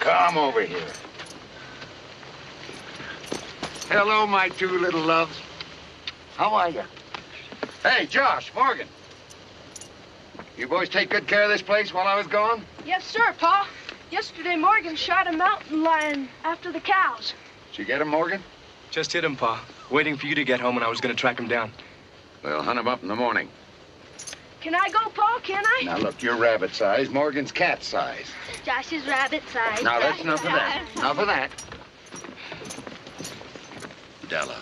Come over here. Hello, my two little loves. How are you? Hey, Josh, Morgan. You boys take good care of this place while I was gone? Yes, sir, Pa. Yesterday, Morgan shot a mountain lion after the cows. Did you get him, Morgan? Just hit him, Pa. Waiting for you to get home, and I was going to track him down. Well, hunt him up in the morning. Can I go, Pa? Can I? Now, look, you're rabbit size. Morgan's cat size. Josh is rabbit size. Now, that's enough of that. Enough of that. Della,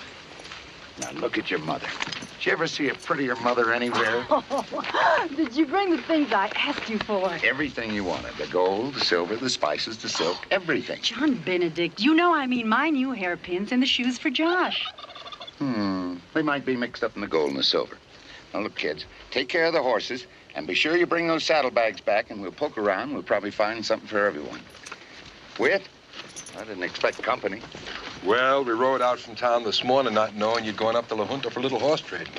now look at your mother. Did you ever see a prettier mother anywhere? Oh, did you bring the things I asked you for? Everything you wanted. The gold, the silver, the spices, the silk, everything. John Benedict, you know I mean my new hairpins and the shoes for Josh. They might be mixed up in the gold and the silver. Now, look, kids, take care of the horses, and be sure you bring those saddlebags back, and we'll poke around. We'll probably find something for everyone. Whit? I didn't expect company. Well, we rode out from town this morning not knowing you'd gone up to La Junta for a little horse trading.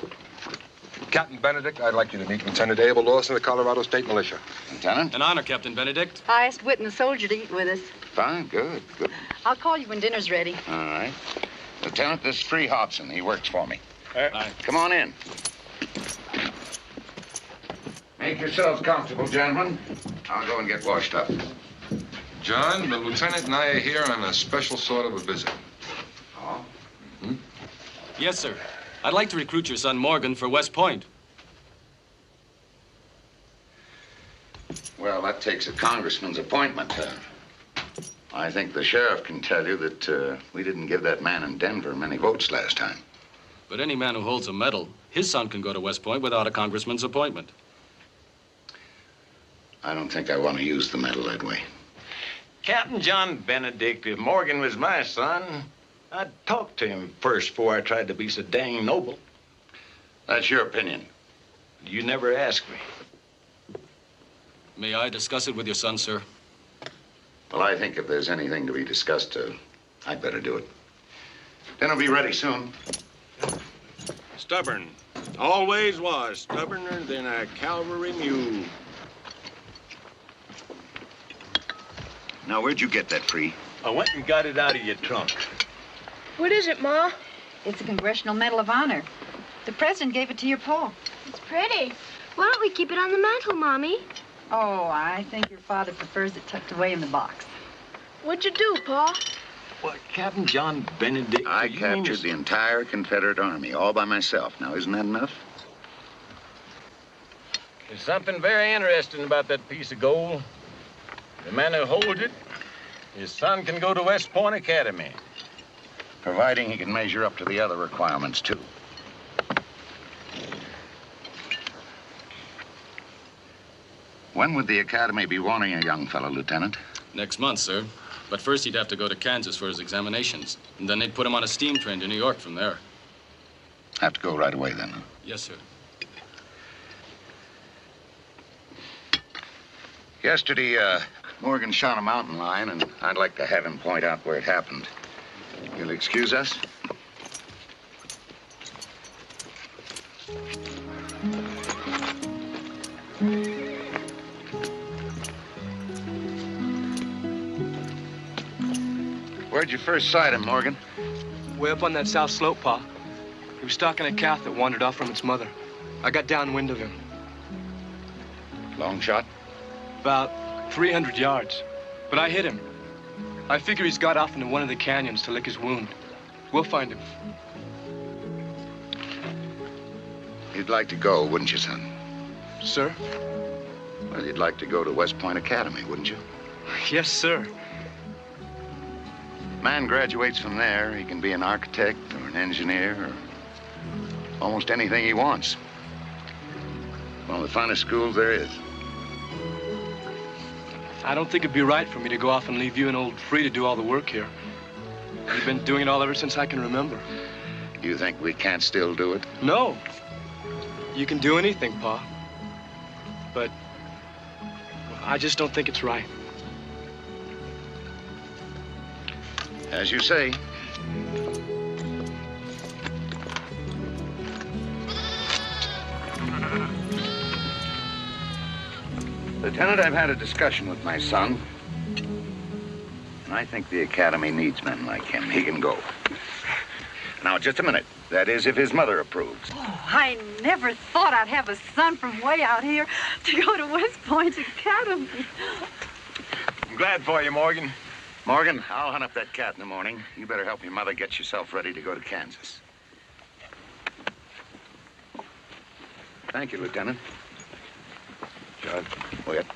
Captain Benedict, I'd like you to meet Lieutenant Abel Lawson of the Colorado State Militia. Lieutenant? An honor, Captain Benedict. I asked Whit and the soldier to eat with us. Fine, good. I'll call you when dinner's ready. All right. Lieutenant, this is Free Hobson. He works for me. Aye. Come on in. Make yourselves comfortable, gentlemen. I'll go and get washed up. John, the lieutenant and I are here on a special sort of a visit. Oh? Yes, sir. I'd like to recruit your son Morgan for West Point. Well, that takes a congressman's appointment. I think the sheriff can tell you that we didn't give that man in Denver many votes last time. But any man who holds a medal, his son can go to West Point without a congressman's appointment. I don't think I want to use the medal that way. Captain John Benedict, if Morgan was my son, I'd talk to him first before I tried to be so dang noble. That's your opinion. You never asked me. May I discuss it with your son, sir? Well, I think if there's anything to be discussed, I'd better do it. Dinner'll be ready soon. Stubborn. Always was stubborner than a cavalry mule. Now, where'd you get that, Free? I went and got it out of your trunk. What is it, Ma? It's a Congressional Medal of Honor. The president gave it to your pa. It's pretty. Why don't we keep it on the mantle, Mommy? Oh, I think your father prefers it tucked away in the box. What'd you do, Pa? What, Captain John Benedict? I captured the entire Confederate Army all by myself. Now, isn't that enough? There's something very interesting about that piece of gold. The man who holds it, his son can go to West Point Academy. Providing he can measure up to the other requirements, too. When would the Academy be wanting a young fellow, Lieutenant? Next month, sir. But first he'd have to go to Kansas for his examinations. And then they'd put him on a steam train to New York from there. Have to go right away, then. Yes, sir. Yesterday, Morgan shot a mountain lion, and I'd like to have him point out where it happened. You'll excuse us? Where'd you first sight him, Morgan? Way up on that south slope, Pa. He was stalking a calf that wandered off from its mother. I got downwind of him. Long shot? About 300 yards. But I hit him. I figure he's got off into one of the canyons to lick his wound. We'll find him. You'd like to go, wouldn't you, son? Sir? Well, you'd like to go to West Point Academy, wouldn't you? Yes, sir. Man graduates from there, he can be an architect or an engineer or almost anything he wants. One of the finest schools there is. I don't think it'd be right for me to go off and leave you and old Free to do all the work here. You've been doing it all ever since I can remember. You think we can't still do it? No. You can do anything, Pa. But I just don't think it's right. As you say. Lieutenant, I've had a discussion with my son. I think the Academy needs men like him. He can go. Now, just a minute. That is, if his mother approves. Oh, I never thought I'd have a son from way out here to go to West Point Academy. I'm glad for you, Morgan. Morgan, I'll hunt up that cat in the morning. You better help your mother get yourself ready to go to Kansas. Thank you, Lieutenant. John. Wait.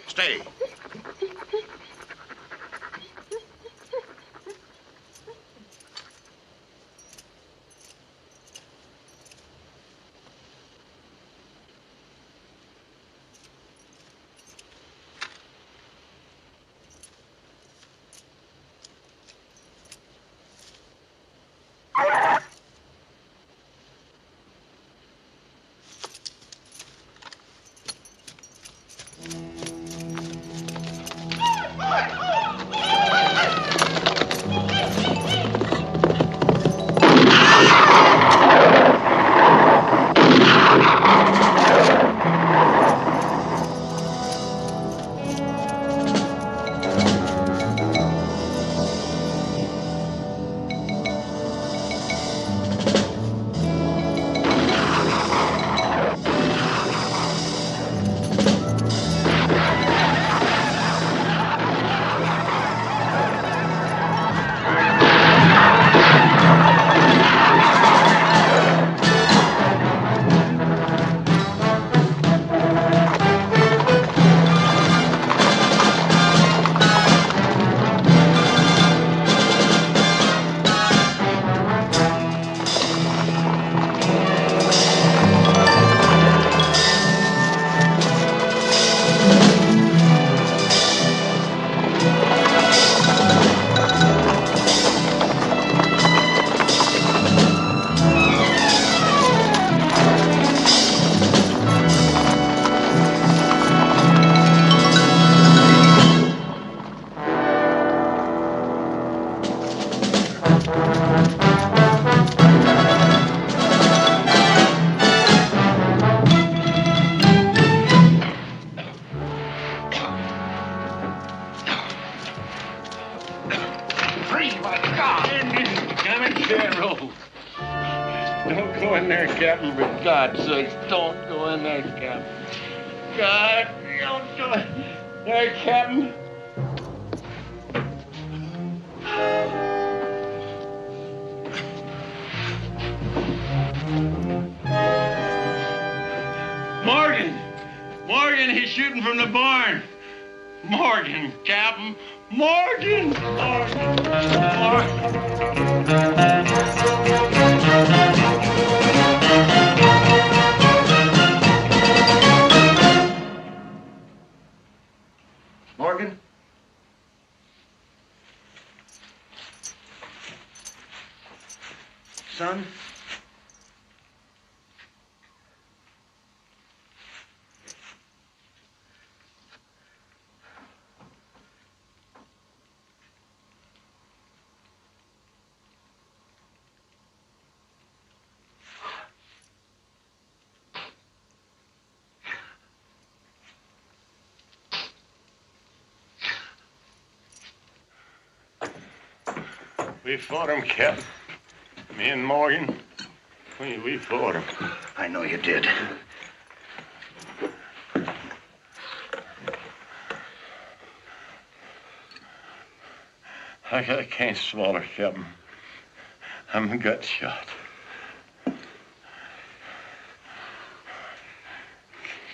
Stay. Don't go in there, Captain, for God's sake. Don't go in there, Captain. God, don't go in there, Captain. Morgan! Morgan, he's shooting from the barn. Morgan, Captain. Morgan! Morgan! Morgan? Son? We fought him, Captain. Me and Morgan. We fought him. I know you did. I can't swallow, Captain. I'm gut shot.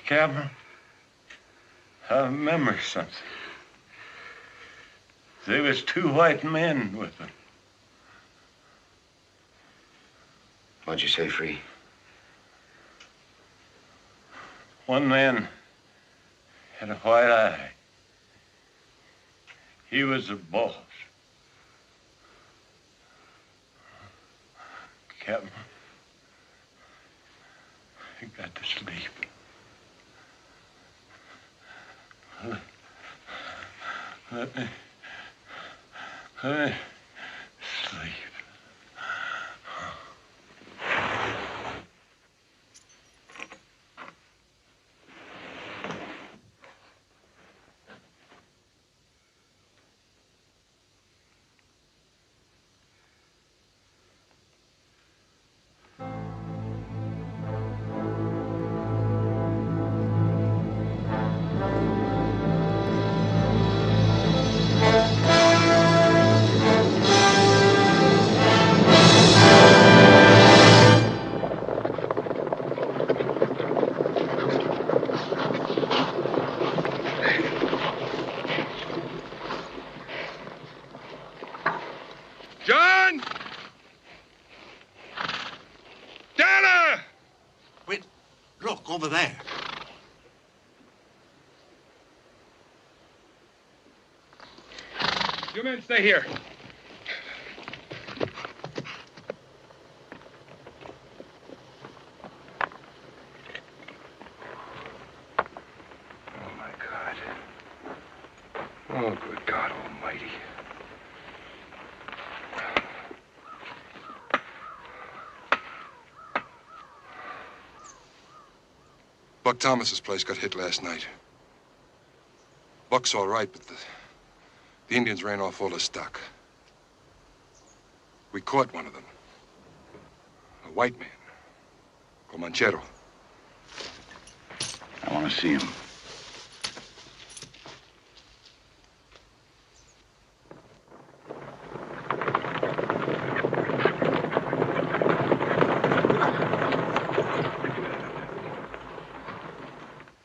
Captain, I remember something. There was 2 white men with them. What'd you say, Free? One man had a white eye. He was the boss. Captain, I got to sleep. Let me sleep. John! Dana! Wait, look, over there. You men stay here. Oh, my God. Oh, good God Almighty. Buck Thomas's place got hit last night. Buck's all right, but the Indians ran off all the stock. We caught one of them. A white man. Comanchero. I want to see him.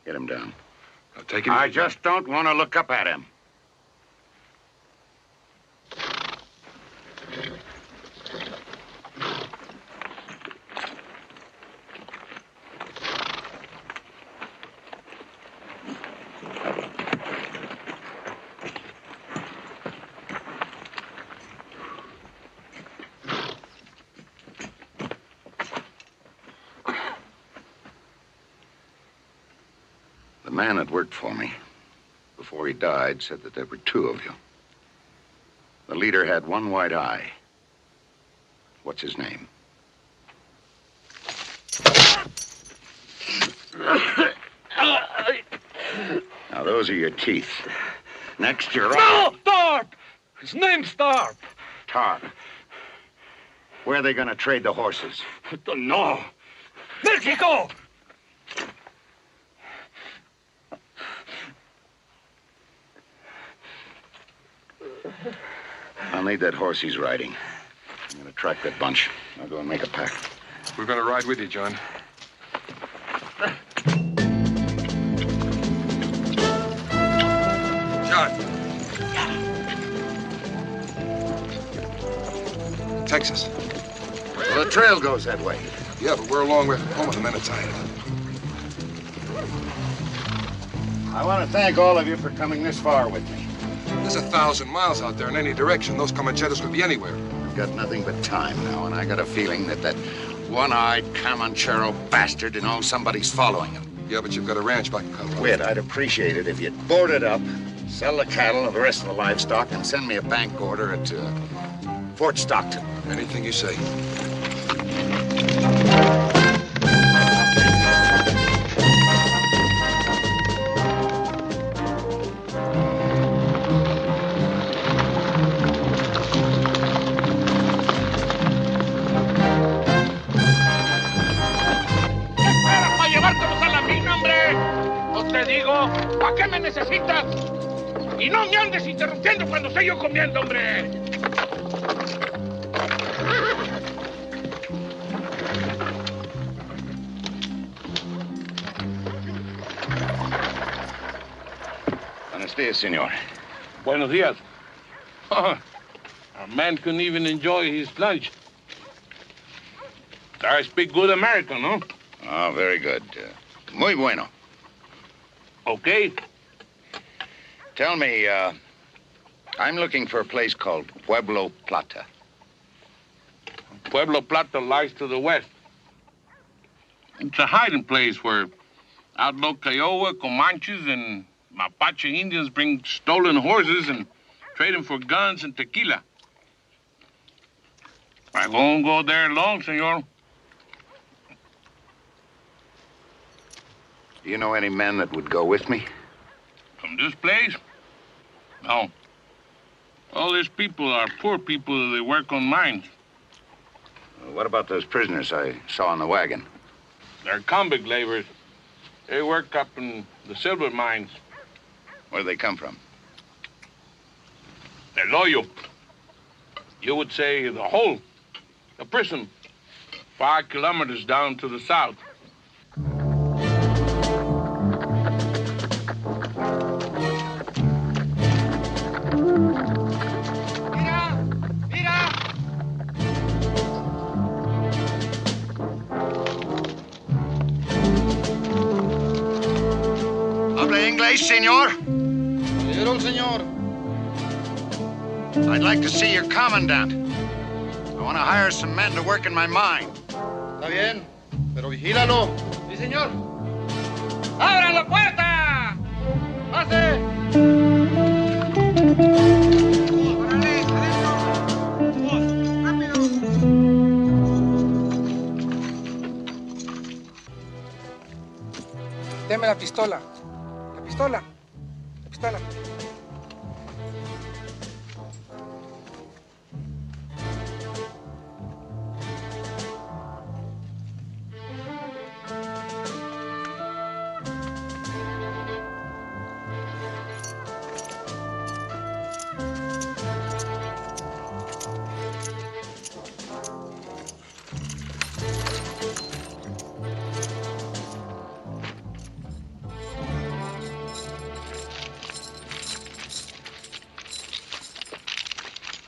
Get him down. I'll take it. I just don't want to look up at him. The man that worked for me, before he died, said that there were two of you. The leader had one white eye. What's his name? Now, those are your teeth. Next, you're No, Tharp! His name's Tharp. Tarp. Where are they going to trade the horses? I don't know. Mexico! I'll need that horse he's riding. I'm going to track that bunch. I'll go and make a pack. We're going to ride with you, John. John. Texas. Well, the trail goes that way. Yeah, but we're a long way from home, and the men are tired. I want to thank all of you for coming this far with me. There's 1,000 miles out there in any direction. Those Comancheros could be anywhere. I've got nothing but time now, and I got a feeling that one-eyed Comanchero bastard knows somebody's following him. Yeah, but you've got a ranch back in Colorado. Wait, I'd appreciate it if you'd board it up, sell the cattle and the rest of the livestock, and send me a bank order at Fort Stockton. Anything you say. ¿Para qué me necesitas? Y no me andes interrumpiendo cuando estoy yo comiendo, hombre. Buenos días, senor. Buenos días. A man couldn't even enjoy his lunch. I speak good American, no? Oh, very good. Muy bueno. Okay. Tell me, I'm looking for a place called Pueblo Plata. Pueblo Plata lies to the west. It's a hiding place where outlaw Kiowa, Comanches, and Mapache Indians bring stolen horses and trade them for guns and tequila. I won't go there alone, senor. Do you know any men that would go with me? From this place? No. All these people are poor people. They work on mines. What about those prisoners I saw in the wagon? They're convict laborers. They work up in the silver mines. Where do they come from? They're loyal. You would say the hole, the prison, 5 kilometers down to the south. Senor? Oyeron, señor. I'd like to see your commandant. I want to hire some men to work in my mine. Está bien, pero vigílalo. Sí, señor. ¡Abran la puerta! ¡Pase! ¡Órale, adentro! ¡Rápido! Deme la pistola. La pistola.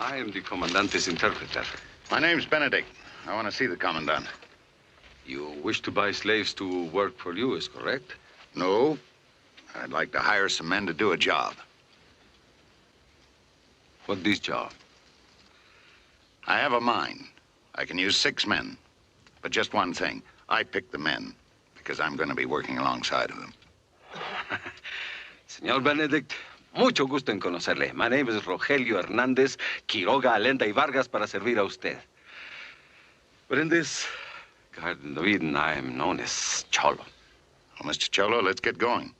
I am the Commandante's interpreter. My name's Benedict. I want to see the Commandant. You wish to buy slaves to work for you, is correct? No. I'd like to hire some men to do a job. What this job? I have a mine. I can use 6 men. But just one thing. I pick the men because I'm going to be working alongside of them. Señor Benedict, mucho gusto en conocerle. My name is Rogelio Hernández, Quiroga, Allenda y Vargas para servir a usted. But in this Garden of Eden, I am known as Cholo. Well, Mr. Cholo, let's get going.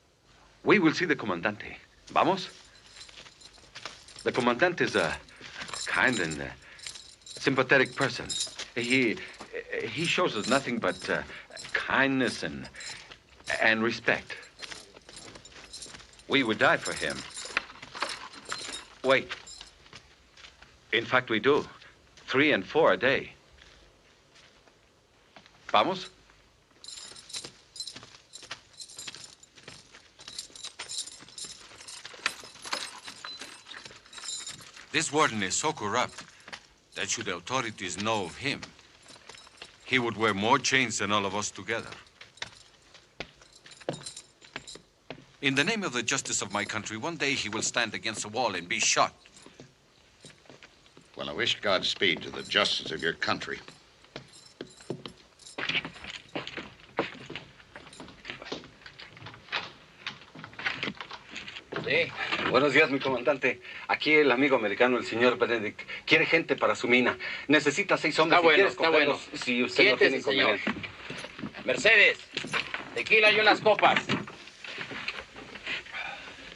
We will see the Comandante. Vamos? The Commandant is a kind and sympathetic person. He shows us nothing but kindness and respect. We would die for him. Wait. In fact, we do. 3 and 4 a day. Vamos? This warden is so corrupt that should the authorities know of him, he would wear more chains than all of us together. In the name of the justice of my country, one day he will stand against a wall and be shot. Well, I wish Godspeed to the justice of your country. Sí. Buenos días, mi comandante. Aquí el amigo americano, el señor Benedict. Quiere gente para su mina. Necesita 6 hombres. Está bueno, está bueno. Si usted no tiene señor. inconveniente. Mercedes, tequila y unas copas.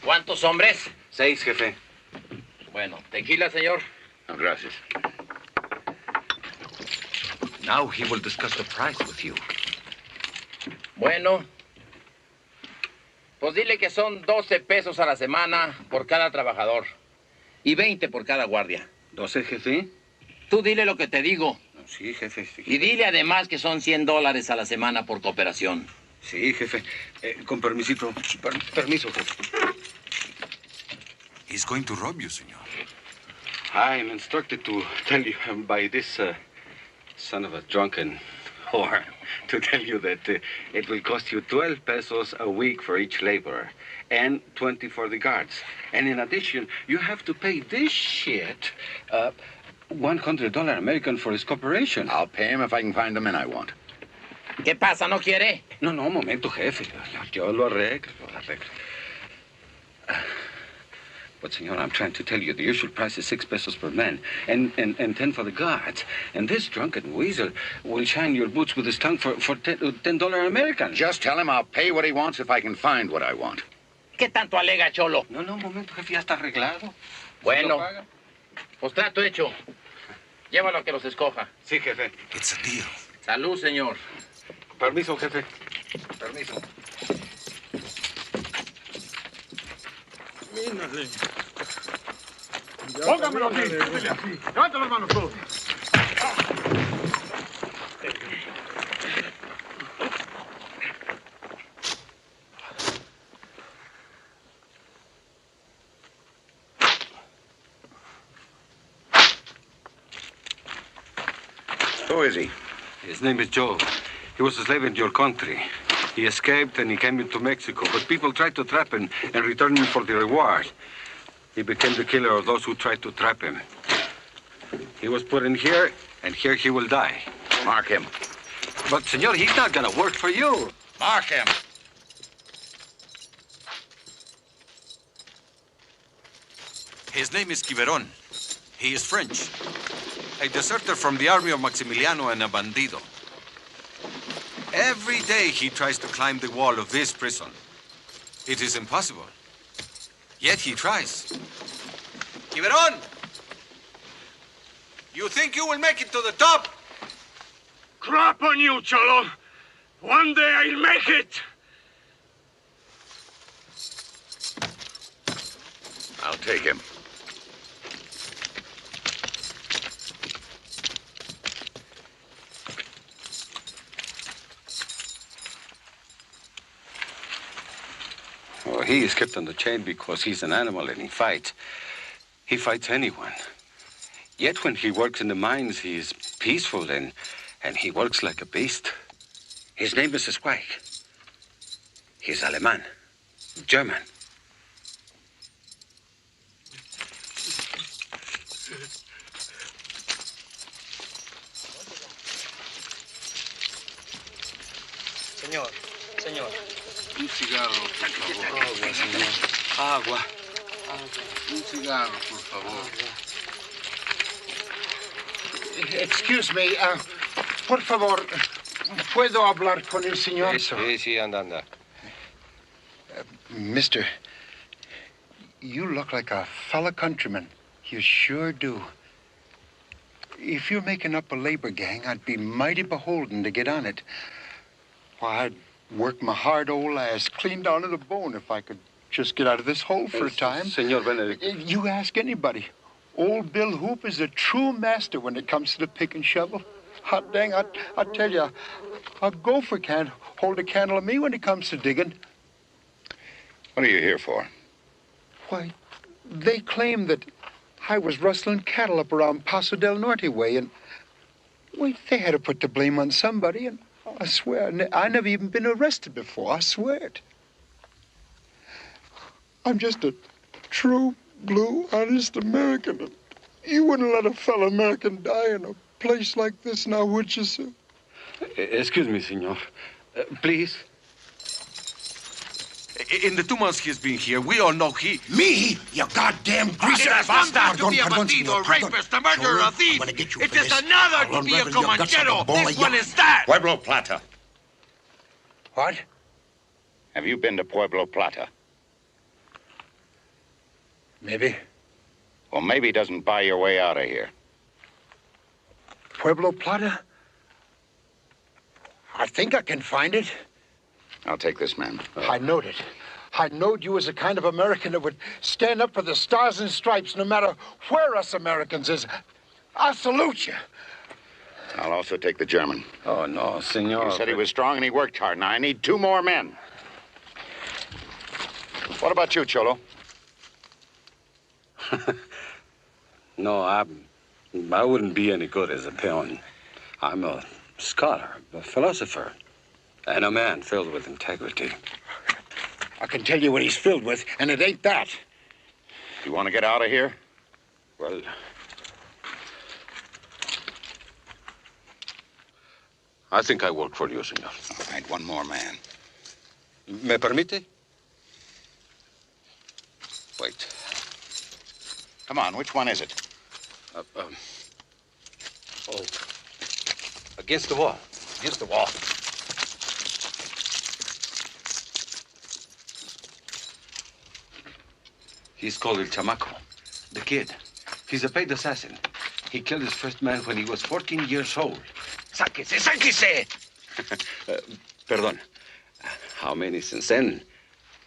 ¿Cuántos hombres? 6, jefe. Bueno, tequila, señor. Oh, gracias. Now he will discuss the price with you. Bueno. Pues dile que son 12 pesos a la semana por cada trabajador. Y 20 por cada guardia. ¿12, jefe? Tú dile lo que te digo. Sí, jefe. Sí. Y dile además que son $100 a la semana por cooperación. Sí, jefe. Con permisito. Permiso, jefe. He's going to rob you, señor. I'm instructed to tell you by this son of a drunken whore to tell you that it will cost you 12 pesos a week for each laborer and 20 for the guards. And in addition, you have to pay this shit $100 American for his cooperation. I'll pay him if I can find the men I want. ¿Qué pasa? ¿No quiere? No, un momento, jefe. Yo lo arreglo. But, senor, I'm trying to tell you, the usual price is 6 pesos per man, and 10 for the guards. And this drunken weasel will shine your boots with his tongue for $10 American. Just tell him I'll pay what he wants if I can find what I want. ¿Qué tanto alega, Cholo? No, un momento, jefe, ya está arreglado. Bueno, pues trato hecho. Llévalo a que los escoja. Sí, jefe. It's a deal. Salud, señor. Permiso, jefe. Permiso. Mírale. Póngamelo aquí. Levanta las manos todos. Who is he? His name is Joe. He was a slave in your country. He escaped and he came into Mexico, but people tried to trap him and return him for the reward. He became the killer of those who tried to trap him. He was put in here, and here he will die. Mark him. But, senor, he's not gonna work for you. Mark him. His name is Quiberon. He is French. A deserter from the army of Maximiliano and a bandido. Every day he tries to climb the wall of this prison. It is impossible. Yet he tries. Quiberon! You think you will make it to the top? Crap on you, Cholo. One day I'll make it. I'll take him. Oh, he is kept on the chain because he's an animal and he fights. He fights anyone. Yet when he works in the mines, he is peaceful and he works like a beast. His name is Spike. He's Alemán, German. Señor. Un cigarro, por favor. Agua, señor. Agua. Un cigarro, por favor. Excuse me, por favor, ¿puedo hablar con el señor? Sí, anda. Mister, you look like a fellow countryman. You sure do. If you're making up a labor gang, I'd be mighty beholden to get on it. Why, I'd work my hard old ass clean down to the bone if I could just get out of this hole for a time. Senor Benedict. You ask anybody. Old Bill Hoop is a true master when it comes to the pick and shovel. Hot dang, I tell you, a gopher can't hold a candle of me when it comes to digging. What are you here for? Why, they claim that I was rustling cattle up around Paso del Norte way, and wait, they had to put the blame on somebody, and I swear, I never even been arrested before, I swear it. I'm just a true, blue, honest American, and you wouldn't let a fellow American die in a place like this now, would you, sir? Excuse me, senor. Please. In the 2 months he's been here, we all know he... Me? You goddamn greaser It is one bastard! thing to be a bandido, a rapist, a murderer, a thief. It is another to be a comanchero. This one is that. Pueblo Plata. What? Have you been to Pueblo Plata? Maybe. Well, maybe doesn't buy your way out of here. Pueblo Plata? I think I can find it. I'll take this man. I knowed it. I knowed you was the kind of American that would stand up for the stars and stripes no matter where us Americans is. I salute you. I'll also take the German. Oh, no, senor. You said he was strong and he worked hard. Now, I need 2 more men. What about you, Cholo? No, I wouldn't be any good as a peon. I'm a scholar, a philosopher, and a man filled with integrity. I can tell you what he's filled with, and it ain't that. You want to get out of here? Well, I think I work for you, senor. All right, one more man. ¿Me permite? Wait. Come on, which one is it? Against the wall. Against the wall. he's called El Chamaco, the kid. He's a paid assassin. He killed his first man when he was 14 years old. ¡Sáquese, sáquese! Perdón. How many since then?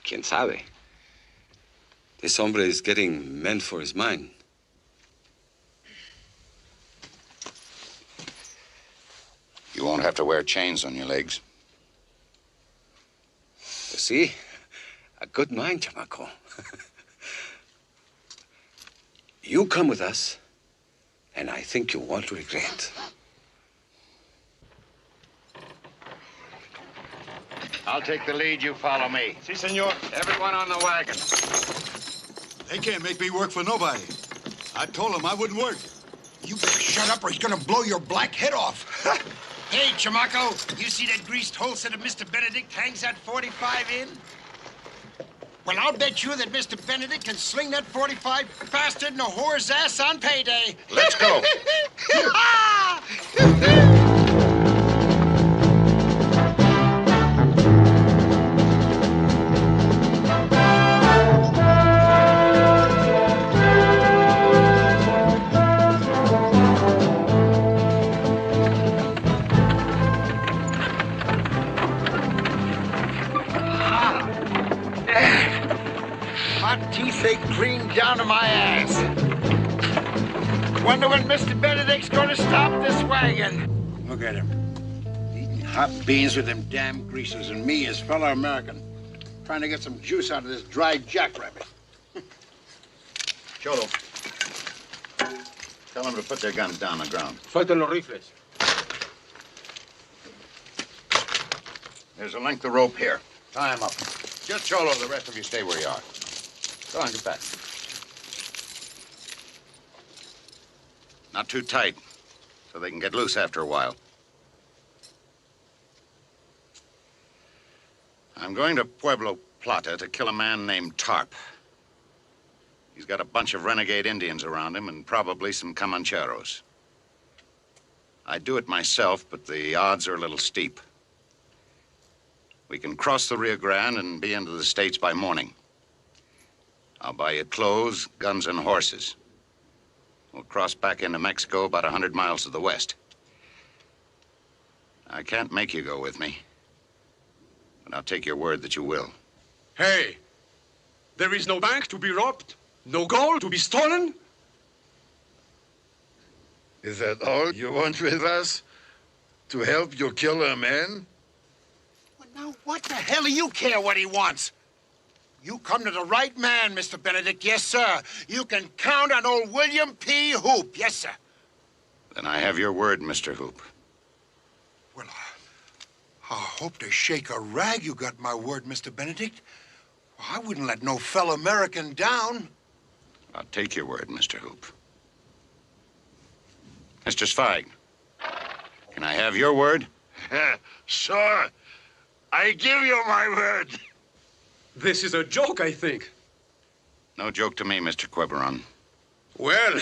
¿Quién sabe? This hombre is getting men for his mind. You won't have to wear chains on your legs. You see? A good mind, Chamaco. You come with us, and I think you won't regret. I'll take the lead, you follow me. Si, senor. Everyone on the wagon. They can't make me work for nobody. I told them I wouldn't work. You better shut up or he's gonna blow your black head off. Hey, Chamaco, you see that greased holster that Mr. Benedict hangs that 45 in? Well, I'll bet you that Mr. Benedict can sling that 45 faster than a whore's ass on payday. Let's go. Teeth ache clean down to my ass. Wonder when Mr. Benedict's gonna stop this wagon. Look at him. Eating hot beans with them damn greasers, and me, his fellow American, trying to get some juice out of this dry jackrabbit. Cholo, tell them to put their guns down on the ground. Suelten los rifles. There's a length of rope here. Tie him up. Just Cholo, the rest of you stay where you are. Go on, get back. Not too tight, so they can get loose after a while. I'm going to Pueblo Plata to kill a man named Tarp. He's got a bunch of renegade Indians around him and probably some Comancheros. I'd do it myself, but the odds are a little steep. We can cross the Rio Grande and be into the States by morning. I'll buy you clothes, guns, and horses. We'll cross back into Mexico about 100 miles to the west. I can't make you go with me, but I'll take your word that you will. Hey, there is no bank to be robbed, no gold to be stolen? Is that all you want with us? To help you kill a man? Well, now, what the hell do you care what he wants? You come to the right man, Mr. Benedict. Yes, sir. You can count on old William P. Hoop. Yes, sir. Then I have your word, Mr. Hoop. Well, I hope to shake a rag you got my word, Mr. Benedict. Well, I wouldn't let no fellow American down. I'll take your word, Mr. Hoop. Mr. Zweig, can I have your word? Sure. I give you my word. This is a joke, I think. No joke to me, Mr. Quiberon. Well,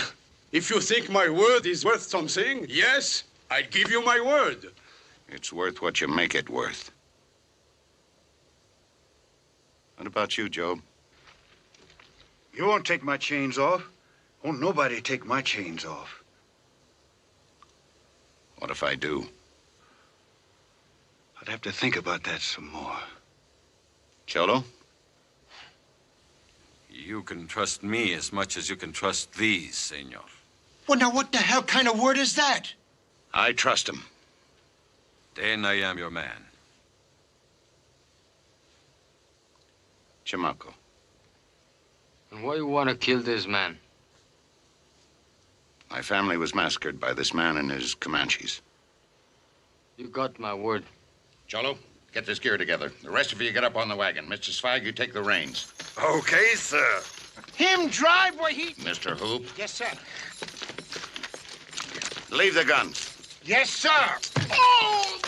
if you think my word is worth something, yes, I'd give you my word. It's worth what you make it worth. What about you, Job? You won't take my chains off. Won't nobody take my chains off. What if I do? I'd have to think about that some more. Cholo? You can trust me as much as you can trust these, senor. Well, now, what the hell kind of word is that? I trust him. Then I am your man. Chamaco. And why you want to kill this man? My family was massacred by this man and his Comanches. You got my word. Cholo, Get this gear together. The rest of you get up on the wagon. Mr. Zweig, you take the reins. Okay, sir. Him drive where he... Mr. Hoop, Yes, sir. leave the guns. Yes, sir. Oh!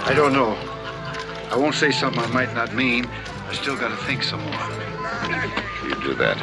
I don't know. I won't say something I might not mean. I still got to think some more. You do that.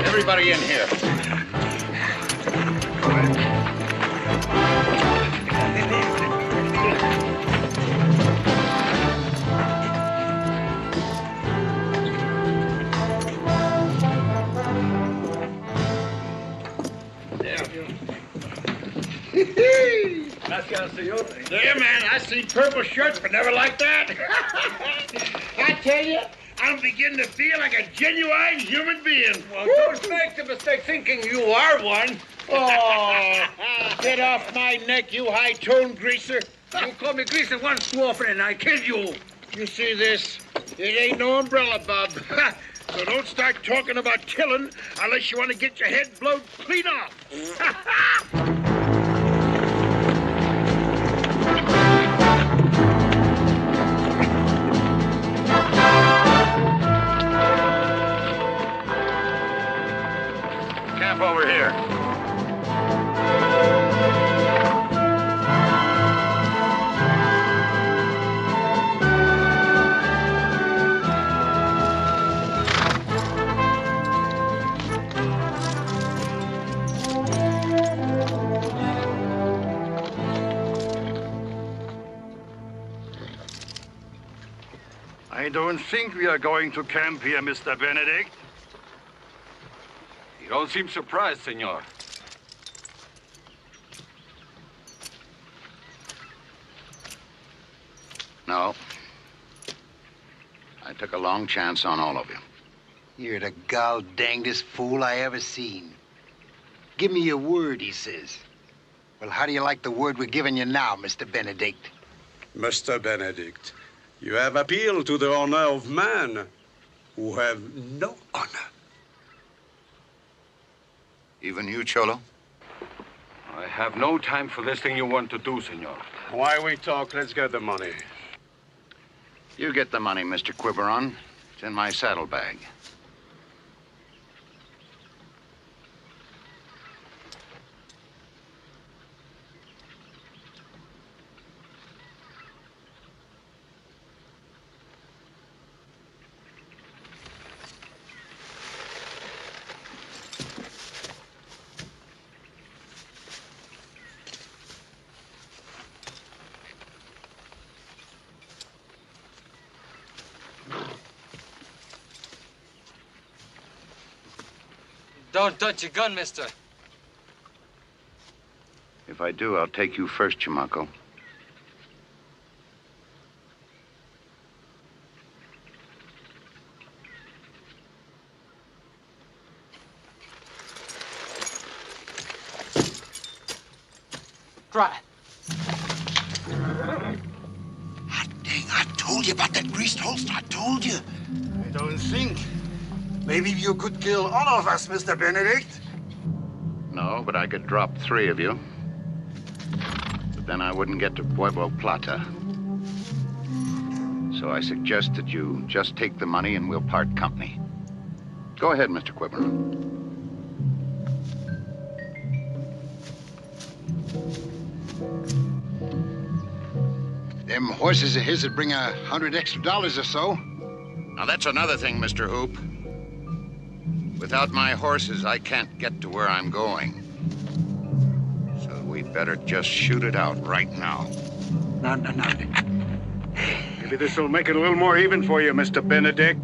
Everybody in here. Yeah, man, I seen purple shirts, but never like that. I tell you, I'm beginning to feel like a genuine human being. Well, don't make the mistake thinking you are one. Oh, get off my neck, you high-toned greaser. You called me greaser once too often, and I killed you. You see this? It ain't no umbrella, Bob. So don't start talking about killing unless you want to get your head blowed clean off. Camp over here. I don't think we are going to camp here, Mr. Benedict. You don't seem surprised, senor. No. I took a long chance on all of you. You're the gall-dangdest fool I ever seen. Give me your word, he says. Well, how do you like the word we're giving you now, Mr. Benedict? Mr. Benedict, you have appealed to the honor of man who have no honor. Even you, Cholo? I have no time for this thing you want to do, senor. Why we talk? Let's get the money. You get the money, Mr. Quiberon. It's in my saddlebag. Don't touch your gun, mister. If I do, I'll take you first, Chamaco. Try. Dang, I told you about that greased holster. I told you. I don't think. Maybe you could kill all of us, Mr. Benedict. No, but I could drop 3 of you. But then I wouldn't get to Pueblo Plata. So I suggest that you just take the money and we'll part company. Go ahead, Mr. Quiberon. Them horses of his would bring $100 extra or so. Now, that's another thing, Mr. Hoop. Without my horses, I can't get to where I'm going. So we'd better just shoot it out right now. No. Maybe this will make it a little more even for you, Mr. Benedict.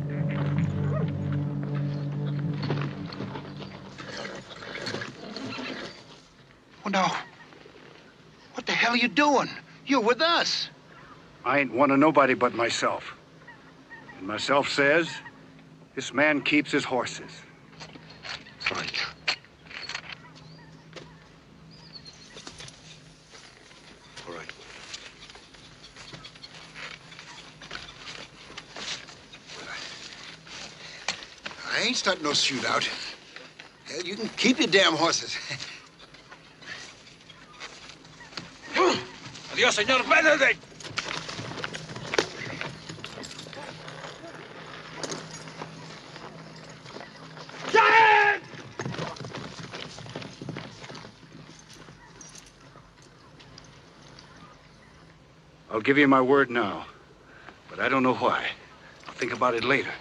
Well, now, what the hell are you doing? You're with us. I ain't one of nobody but myself. And myself says, this man keeps his horses. Right. All right. I ain't starting no shootout. Hell, you can keep your damn horses. Adiós, señor Benedict. I'll give you my word now, but I don't know why. I'll think about it later.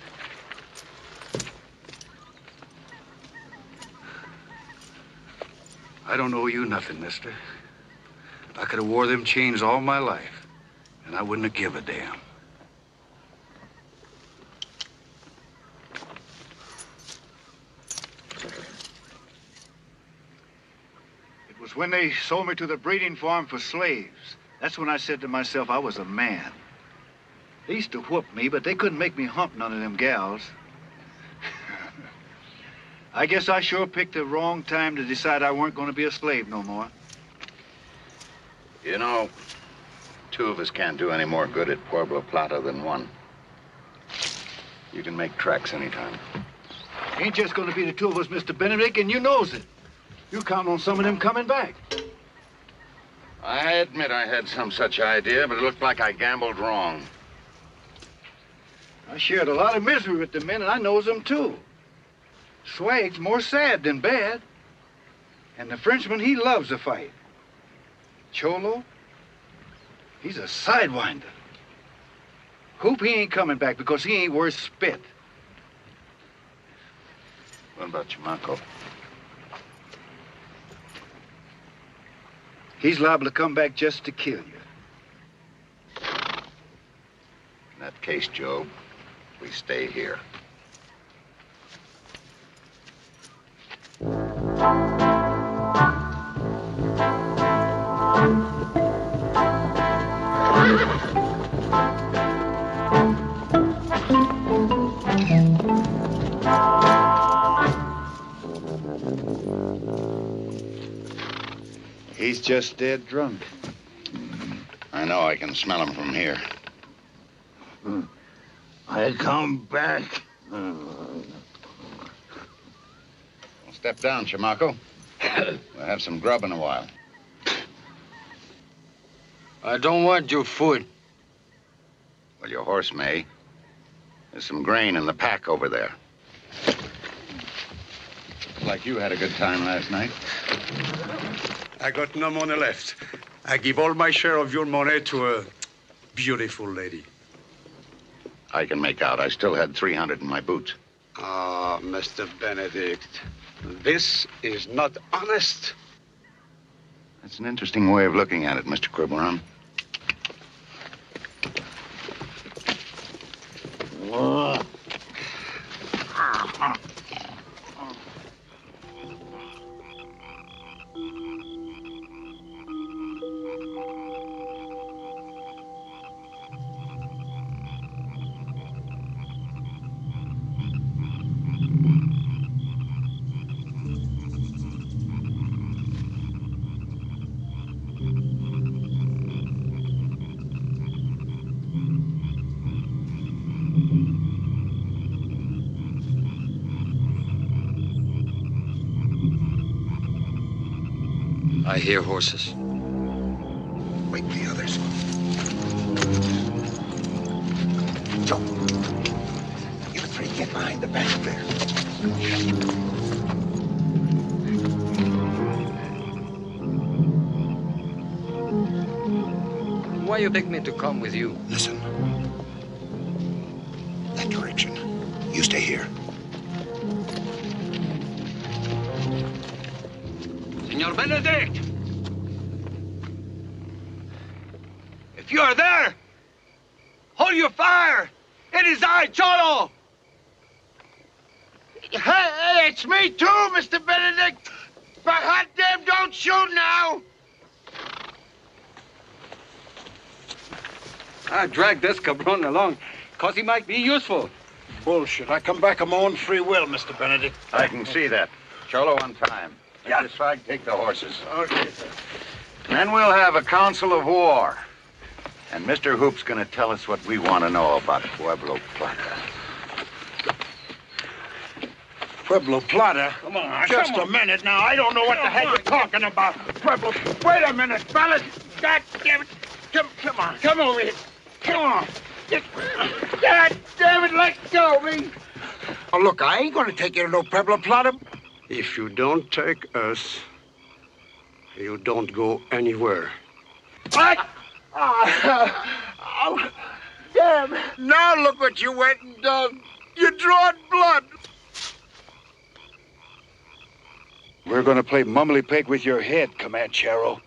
I don't owe you nothing, mister. I could have wore them chains all my life, and I wouldn't have give a damn. It was when they sold me to the breeding farm for slaves. That's when I said to myself I was a man. They used to whoop me, but they couldn't make me hump none of them gals. I guess I sure picked the wrong time to decide I weren't going to be a slave no more. You know, 2 of us can't do any more good at Pueblo Plata than 1. You can make tracks anytime. Ain't just going to be the 2 of us, Mr. Benedict, and you knows it. You count on some of them coming back. I admit I had some such idea, but it looked like I gambled wrong. I shared a lot of misery with the men, and I knows them, too. Swag's more sad than bad. And the Frenchman, he loves a fight. Cholo, he's a sidewinder. Hoop, he ain't coming back because he ain't worth spit. What about Chamaco? He's liable to come back just to kill you. In that case, Joe, we stay here. He's just dead drunk. I know. I can smell him from here. I come back. Well, step down, Chamaco. We'll have some grub in a while. I don't want your food. Well, your horse may. There's some grain in the pack over there. Looks like you had a good time last night. I got no money left. I give all my share of your money to a beautiful lady. I can make out. I still had 300 in my boots. Ah, Mr. Benedict, this is not honest. That's an interesting way of looking at it, Mr. Quiberon. I hear horses. Wake the others. Joe, you three get behind the back there. Why you pick me to come with you? Listen. That direction. You stay here. Senor Benedict! If you are there, hold your fire! It is I, Cholo! Hey, it's me too, Mr. Benedict! But hot damn, don't shoot now! I dragged this cabron along because he might be useful. Bullshit. I come back of my own free will, Mr. Benedict. I can see that. Cholo on time. Let this flag take the horses. Okay, sir. And then we'll have a council of war. And Mr. Hoop's gonna tell us what we want to know about Pueblo Plata. Pueblo Plata? Come on, Just a minute now. I don't know what the heck you're talking about. Pueblo, wait a minute, fellas! God damn it! Come on, come over here. Come on. God damn it, let go of me! Oh, look, I ain't gonna take you to no Pueblo Plata. If you don't take us, you don't go anywhere. What? Oh, damn. Now look what you went and done. You drawed blood. We're gonna play mumbly peg with your head, Comanchero.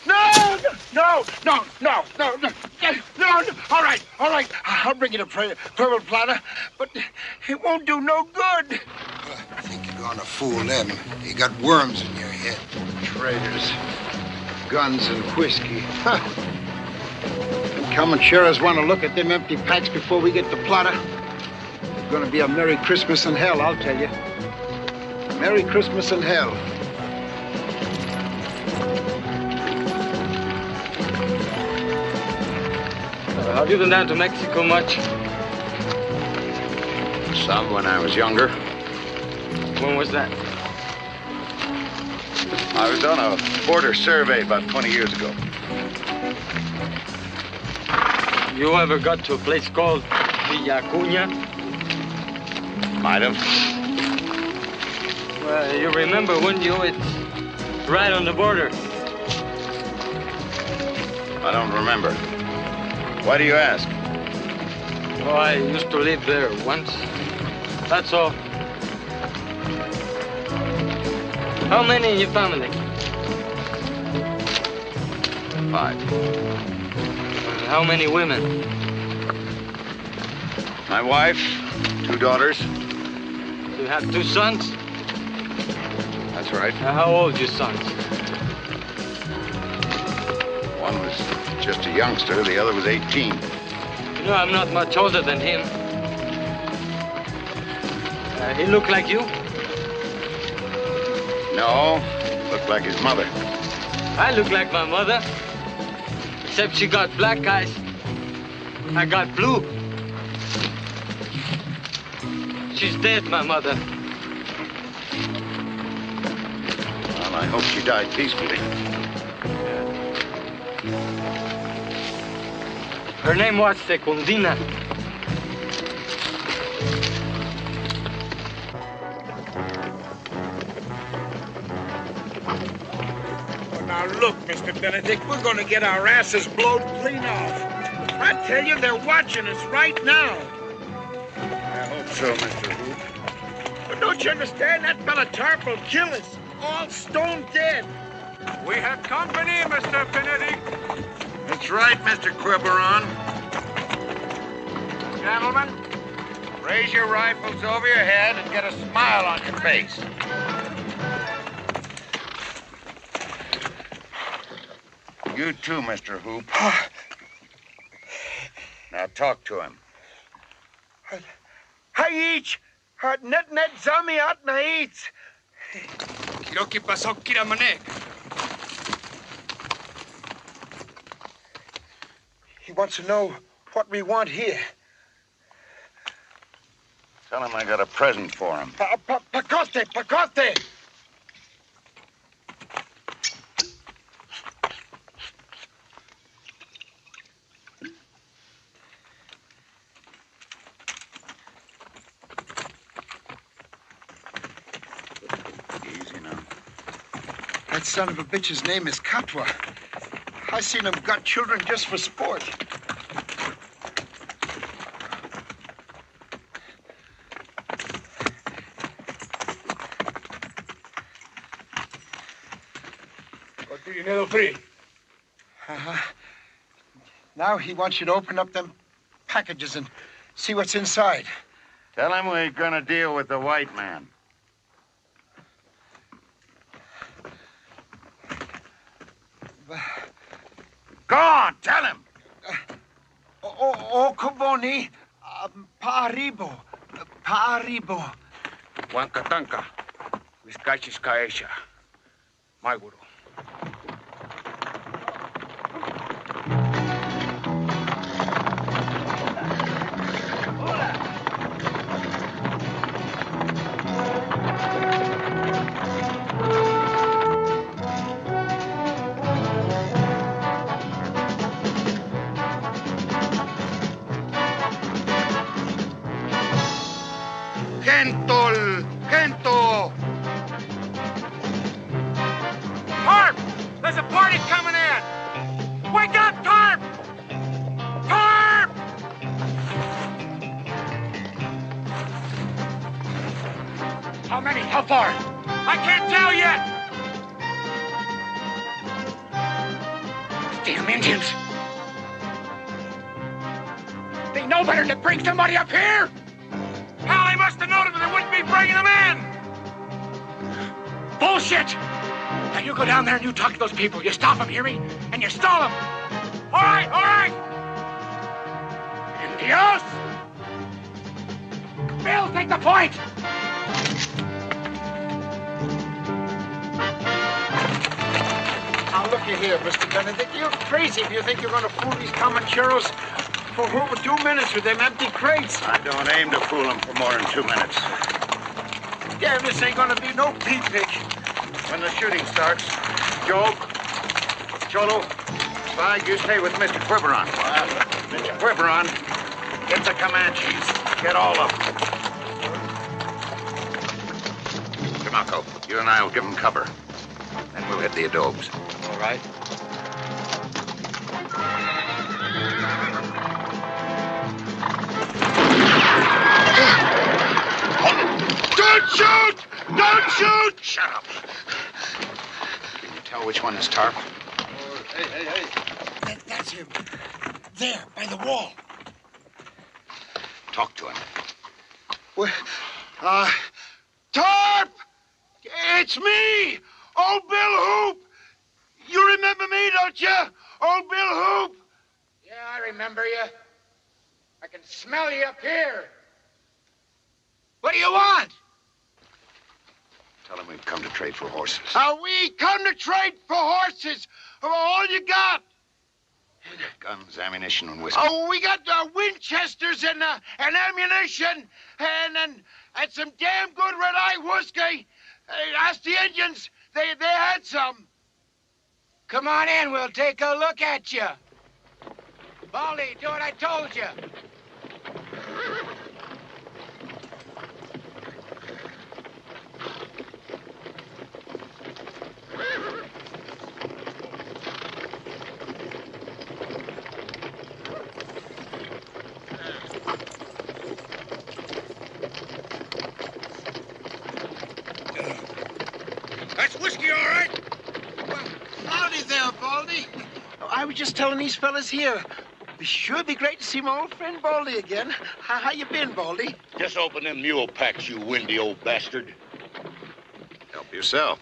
No! No! No! No! No! No! No! All right! All right! I'll bring you to Pueblo Plata, but it won't do no good. I think you're gonna fool them. You got worms in your head. Traitors. Guns and whiskey. Huh. Comancheros want to look at them empty packs before we get to Plata. It's gonna be a Merry Christmas in hell, I'll tell you. Merry Christmas in hell. Have you been down to Mexico much? Some when I was younger. When was that? I was on a border survey about 20 years ago. You ever got to a place called Villacuña? Might have. Well, you remember, wouldn't you? It's right on the border. I don't remember. Why do you ask? Oh, I used to live there once. That's all. How many in your family? 5. How many women? My wife, 2 daughters. You have 2 sons? That's right. How old your sons? One was just a youngster, the other was 18. You know, I'm not much older than him. He look like you? No, looked like his mother. I look like my mother. Except she got black eyes. I got blue. She's dead, my mother. Well, I hope she died peacefully. Her name was Secundina. Now look, Mr. Benedict, we're gonna get our asses blowed clean off. I tell you, they're watching us right now. I hope so, Mr. Hoop. But don't you understand? That fella Tarp will kill us. All stone dead. We have company, Mr. Benedict. That's right, Mr. Quiberon. Gentlemen, Raise your rifles over your head and get a smile on your face. You too, Mr. Hoop. Now talk to him. Haich, net zami at naits. Lo que pasó, Kiramanek? He wants to know what we want here. Tell him I got a present for him. Pacote! That son of a bitch's name is Katwa. I seen him got children just for sport. What do you know, free? Now he wants you to open up them packages and see what's inside. Tell him we're gonna deal with the white man. Go on, tell him. Kuboni, Paribo, Paribo. Wankatanka, Wiskachis Kaesha, my guru. Gento! Tarp! There's a party coming in! Wake up, Tarp! Tarp! How many? How far? I can't tell yet! Damn Indians! They know better than to bring somebody up here! Hell, they must have known it, but they wouldn't be bringing them in! Bullshit! Now you go down there and you talk to those people. You stop them, hear me? And you stall them. All right, all right! Indios! Bill, take the point! Now look here, Mr. Benedict. You're crazy if you think you're going to fool these Comancheros for over 2 minutes with them empty crates. I don't aim to fool them for more than 2 minutes. Damn, this ain't gonna be no pea pick. When the shooting starts, Joe, Cholo, Spag, you stay with Mr. Quiberon. Mr. Quiberon, get the Comanches. Get all of them. Chamaco, you and I will give them cover. Then we'll hit the adobes. All right. Don't shoot! Don't shoot! Shut up. Can you tell which one is Tarp? Hey. That's him. There, by the wall. Talk to him. Well, Tarp! It's me! Old Bill Hoop! You remember me, don't you? Old Bill Hoop! Yeah, I remember you. I can smell you up here. What do you want? Tell him we've come to trade for horses. We come to trade for horses. All you got? Guns, ammunition, and whiskey. We got Winchesters and ammunition and some damn good red-eye whiskey. Ask the Indians. They had some. Come on in. We'll take a look at you. Baldy, do what I told you. That's whiskey, all right? Well, howdy there, Baldy. I was just telling these fellas here. It sure be great to see my old friend Baldy again. How you been, Baldy? Just open them mule packs, you windy old bastard. Help yourself.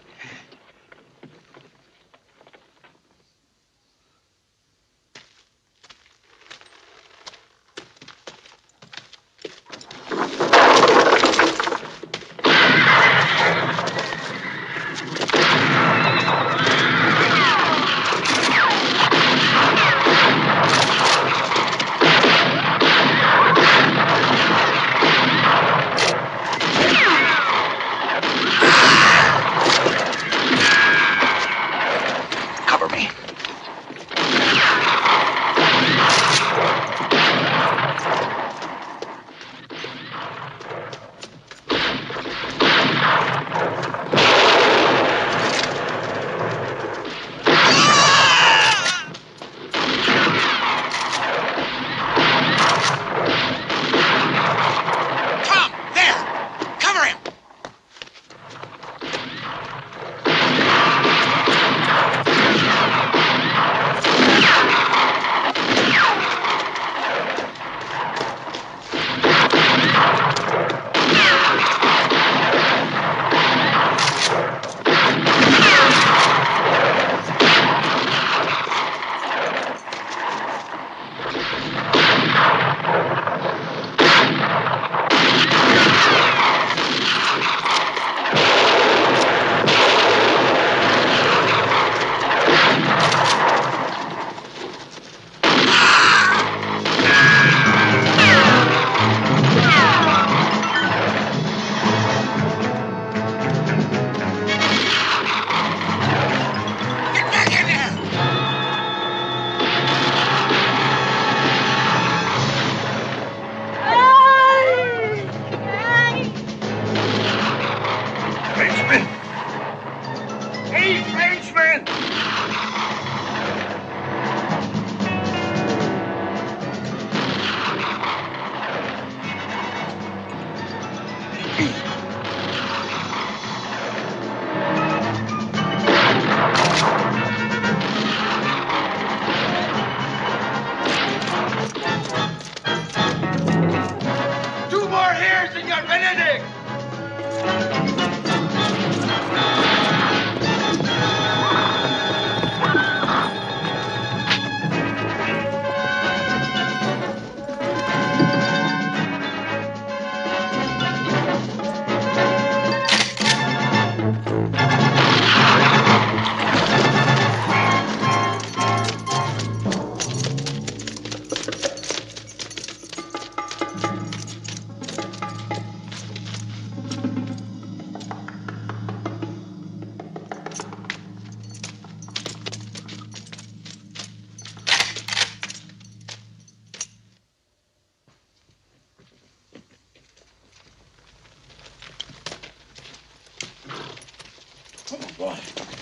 boy.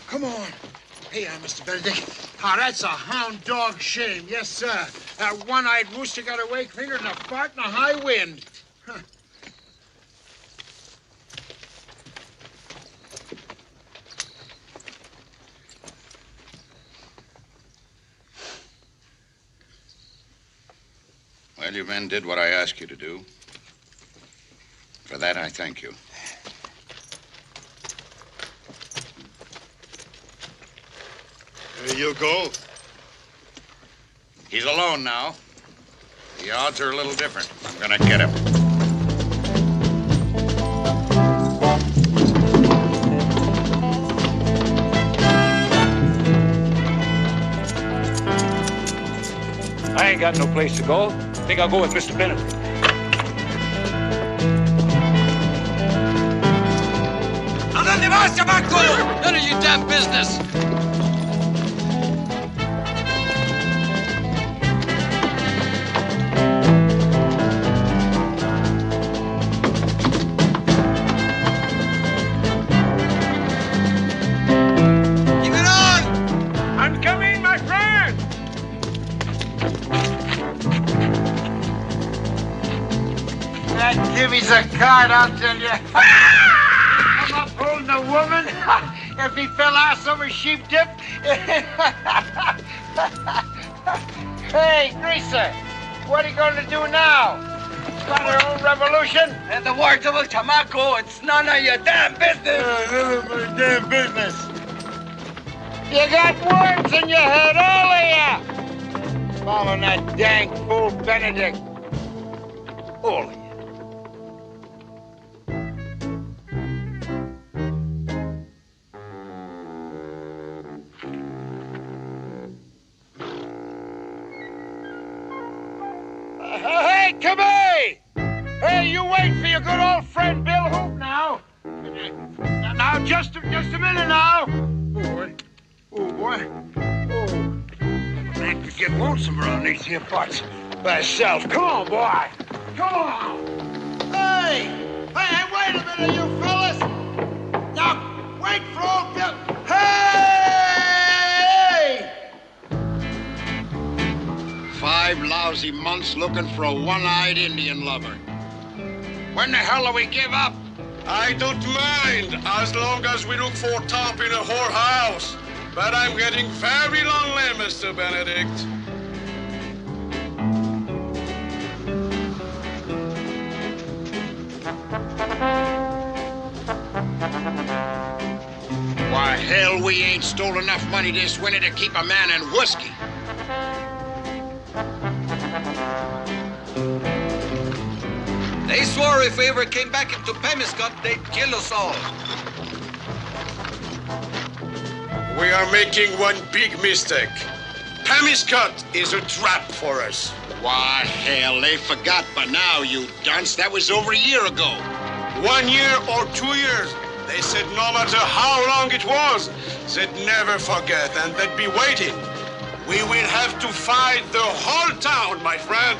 Come on. Hey, Mr. Benedict. Ah, that's a hound dog shame. Yes, sir. That one-eyed rooster got away cleaner than a fart in a high wind. Huh. Well, you men did what I asked you to do. For that, I thank you. There you go. He's alone now. The odds are a little different. I'm gonna get him. I ain't got no place to go. Think I'll go with Mr. Benedict. None of your damn business. Keep it on! I'm coming, my friend! That Jimmy's a card, I'll tell you. I'm up holding a woman. If he fell ass over sheep dip. Hey, Greaser, what are you going to do now? Start our own revolution? In the words of El Chamaco, it's none of your damn business. None of my damn business. You got words in your head, all of you. Following that dang fool Benedict. All of you. Hey, come here! Hey, you wait for your good old friend Bill Hoop now. Now, just a minute now. Oh, boy. Oh, boy. Oh. Man could get lonesome around these here parts by himself. Come on, boy. Come on. Hey! Hey, wait a minute, you fellas. Now, wait for old Bill. Hey! 5 lousy months looking for a one-eyed Indian lover. When the hell do we give up? I don't mind as long as we look for top in a whorehouse. But I'm getting very lonely, Mr. Benedict. Why, hell, we ain't stole enough money this winter to keep a man in whiskey. They swore if we ever came back into Pemiscot, they'd kill us all. We are making one big mistake. Pemiscot is a trap for us. Why, hell, they forgot by now, you dunce. That was over a year ago. 1 year or 2 years. They said no matter how long it was, they'd never forget and they'd be waiting. We will have to fight the whole town, my friend.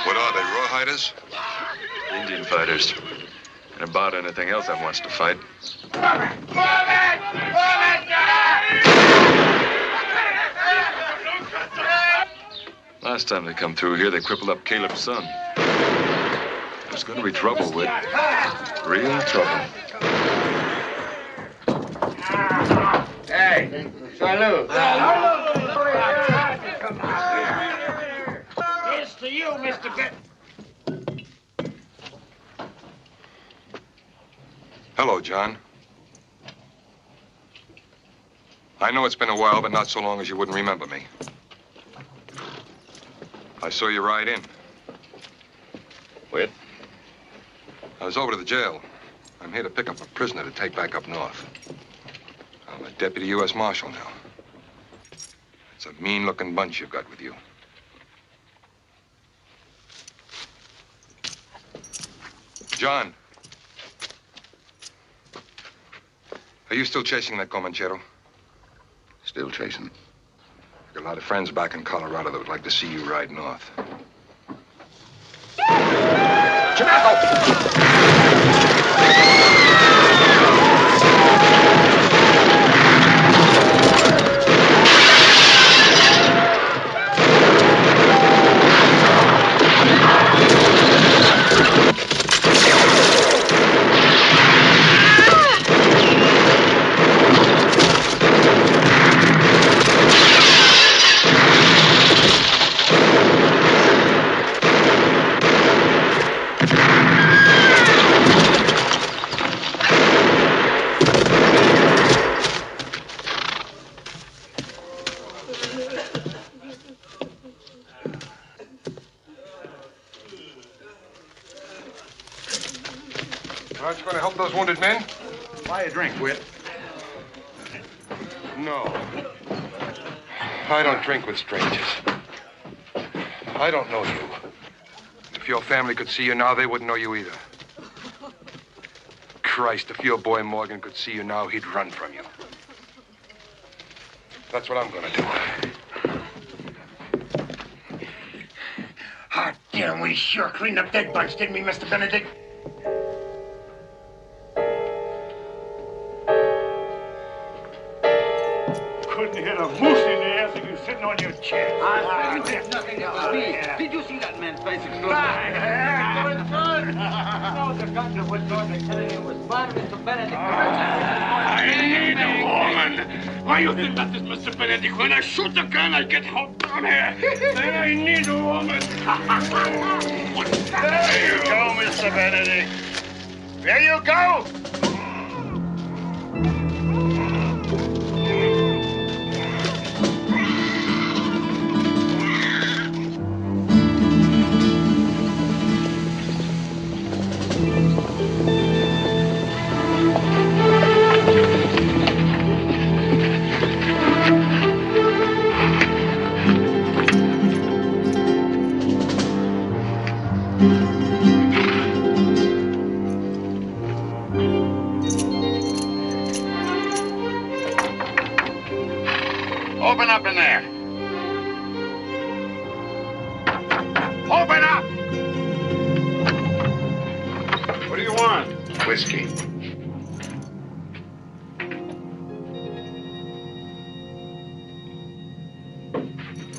What are they, rawhiders? Indian fighters. And about anything else that wants to fight. Last time they come through here, they crippled up Caleb's son. There's going to be trouble with real trouble. Hey, salute. Here's to you, Mr. Ben. Hello, John. I know it's been a while, but not so long as you wouldn't remember me. I saw you ride in. Whit? I was over to the jail. I'm here to pick up a prisoner to take back up north. I'm a deputy U.S. Marshal now. It's a mean-looking bunch you've got with you. John. Are you still chasing that Comanchero? Still chasing him. I've got a lot of friends back in Colorado that would like to see you ride north. Aren't you going to help those wounded men? Buy a drink, Whit. No. I don't drink with strangers. I don't know you. If your family could see you now, they wouldn't know you either. Christ, if your boy Morgan could see you now, he'd run from you. That's what I'm going to do. Hot damn, we sure cleaned up that bunch, didn't we, Mr. Benedict? Couldn't hit a moose in the ass if you're sitting on your chest. I said nothing. It was me. Did you see that man's face explode? No, the doctor was going to tell you it was fun, Mr. Benedict. I need a woman. Why you think that is, Mr. Benedict? When I shoot the gun, I get hot down here. Then I need a woman. There you go, Mr. Benedict. There you go. Open up in there. Open up! What do you want? Whiskey.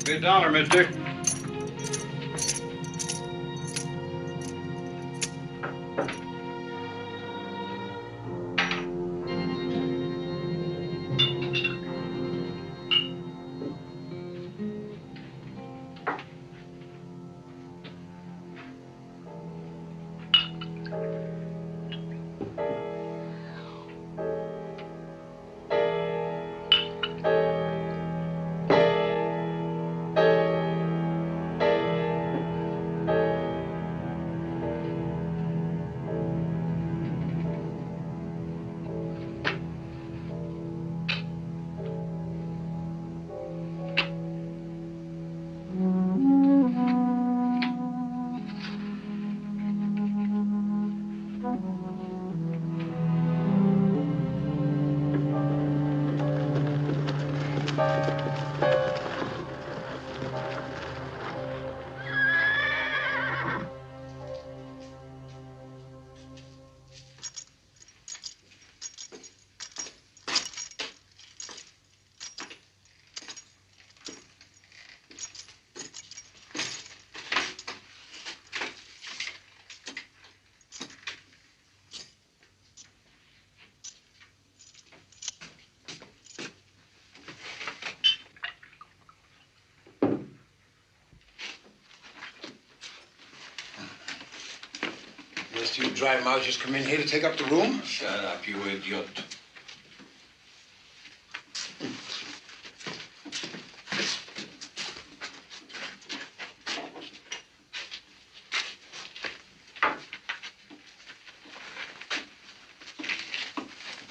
Be $1, mister. Those two dry mouths just come in here to take up the room? Shut up, you idiot.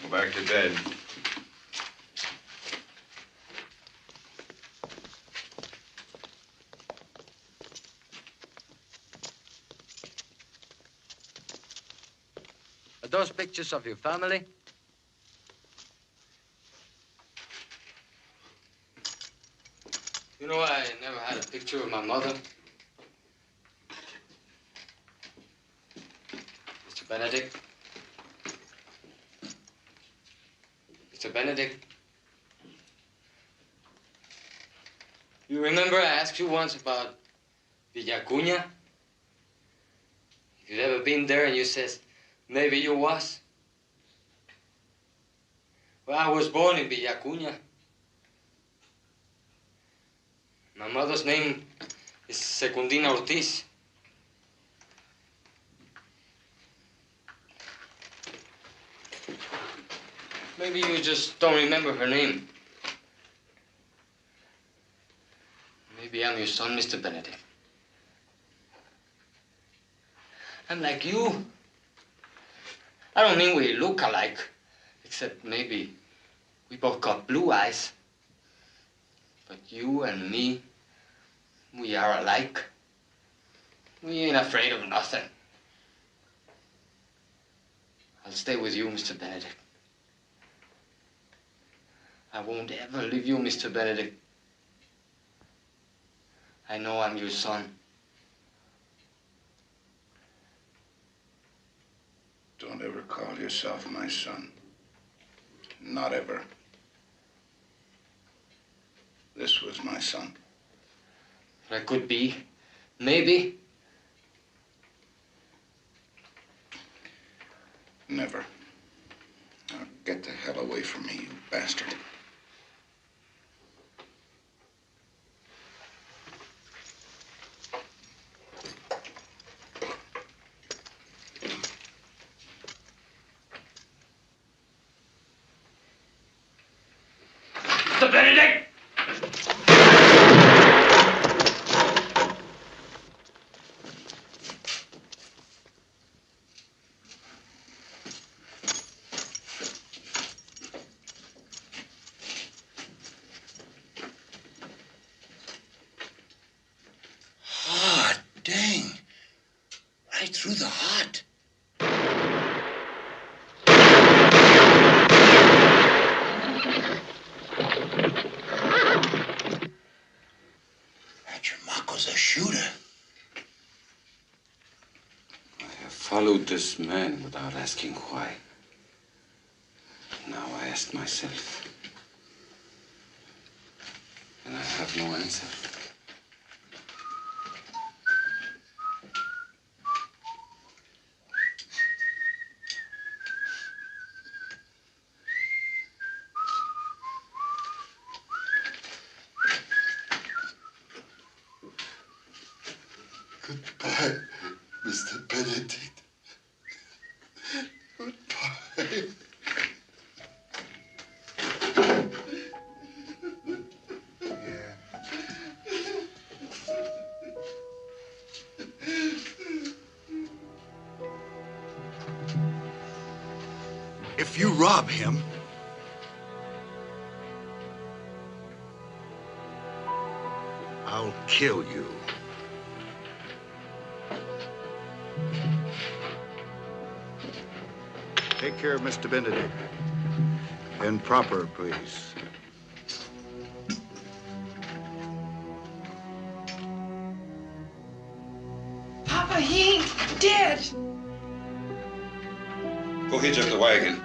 Go back to bed. Are those pictures of your family? Ever had a picture of my mother? Mr. Benedict? Mr. Benedict? You remember I asked you once about Villacuña? If you'd ever been there, and you says, maybe you was. Well, I was born in Villacuña. My mother's name is Secundina Ortiz. Maybe you just don't remember her name. Maybe I'm your son, Mr. Benedict. I'm like you. I don't mean we look alike, except maybe we both got blue eyes. But you and me, we are alike. We ain't afraid of nothing. I'll stay with you, Mr. Benedict. I won't ever leave you, Mr. Benedict. I know I'm your son. Don't ever call yourself my son. Not ever. This was my son. That could be. Maybe. Never. Now get the hell away from me, you bastard. Mr. Benedict! Ah, dang. Right through the heart. That Chamaco's a shooter. I have followed this man without asking why. Now I ask myself. And I have no answer. Goodbye, Mr. Benedict. Goodbye. If you rob him, I'll kill you. Take care of Mr. Benedict. And proper, please. Papa, he ain't dead. Go hitch up the wagon.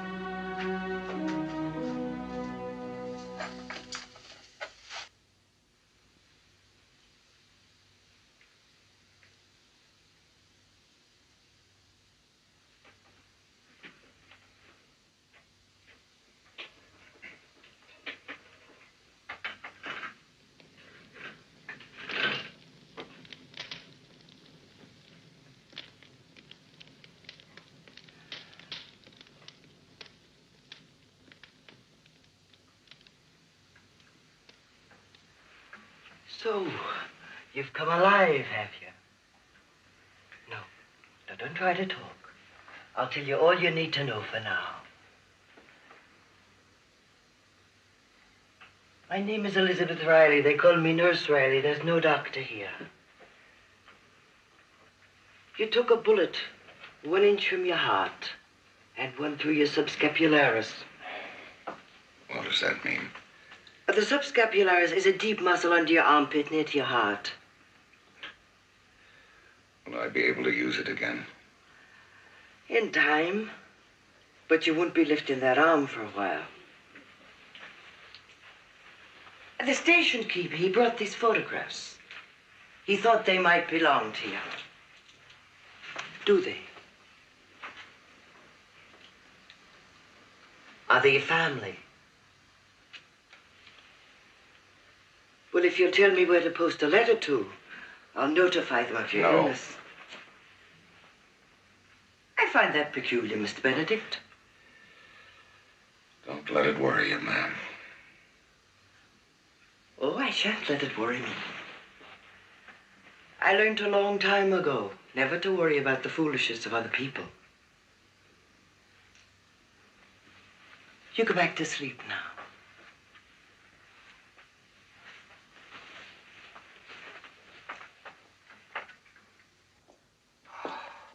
So, you've come alive, have you? No. Now, don't try to talk. I'll tell you all you need to know for now. My name is Elizabeth Riley. They call me Nurse Riley. There's no doctor here. You took a bullet 1 inch from your heart and one through your subscapularis. What does that mean? The subscapularis is a deep muscle under your armpit near to your heart. Will I be able to use it again? In time. But you won't be lifting that arm for a while. The station keeper, he brought these photographs. He thought they might belong to you. Do they? Are they your family? Well, if you'll tell me where to post a letter to, I'll notify them of your illness. I find that peculiar, Mr. Benedict. Don't let it worry you, ma'am. Oh, I shan't let it worry me. I learned a long time ago never to worry about the foolishness of other people. You go back to sleep now.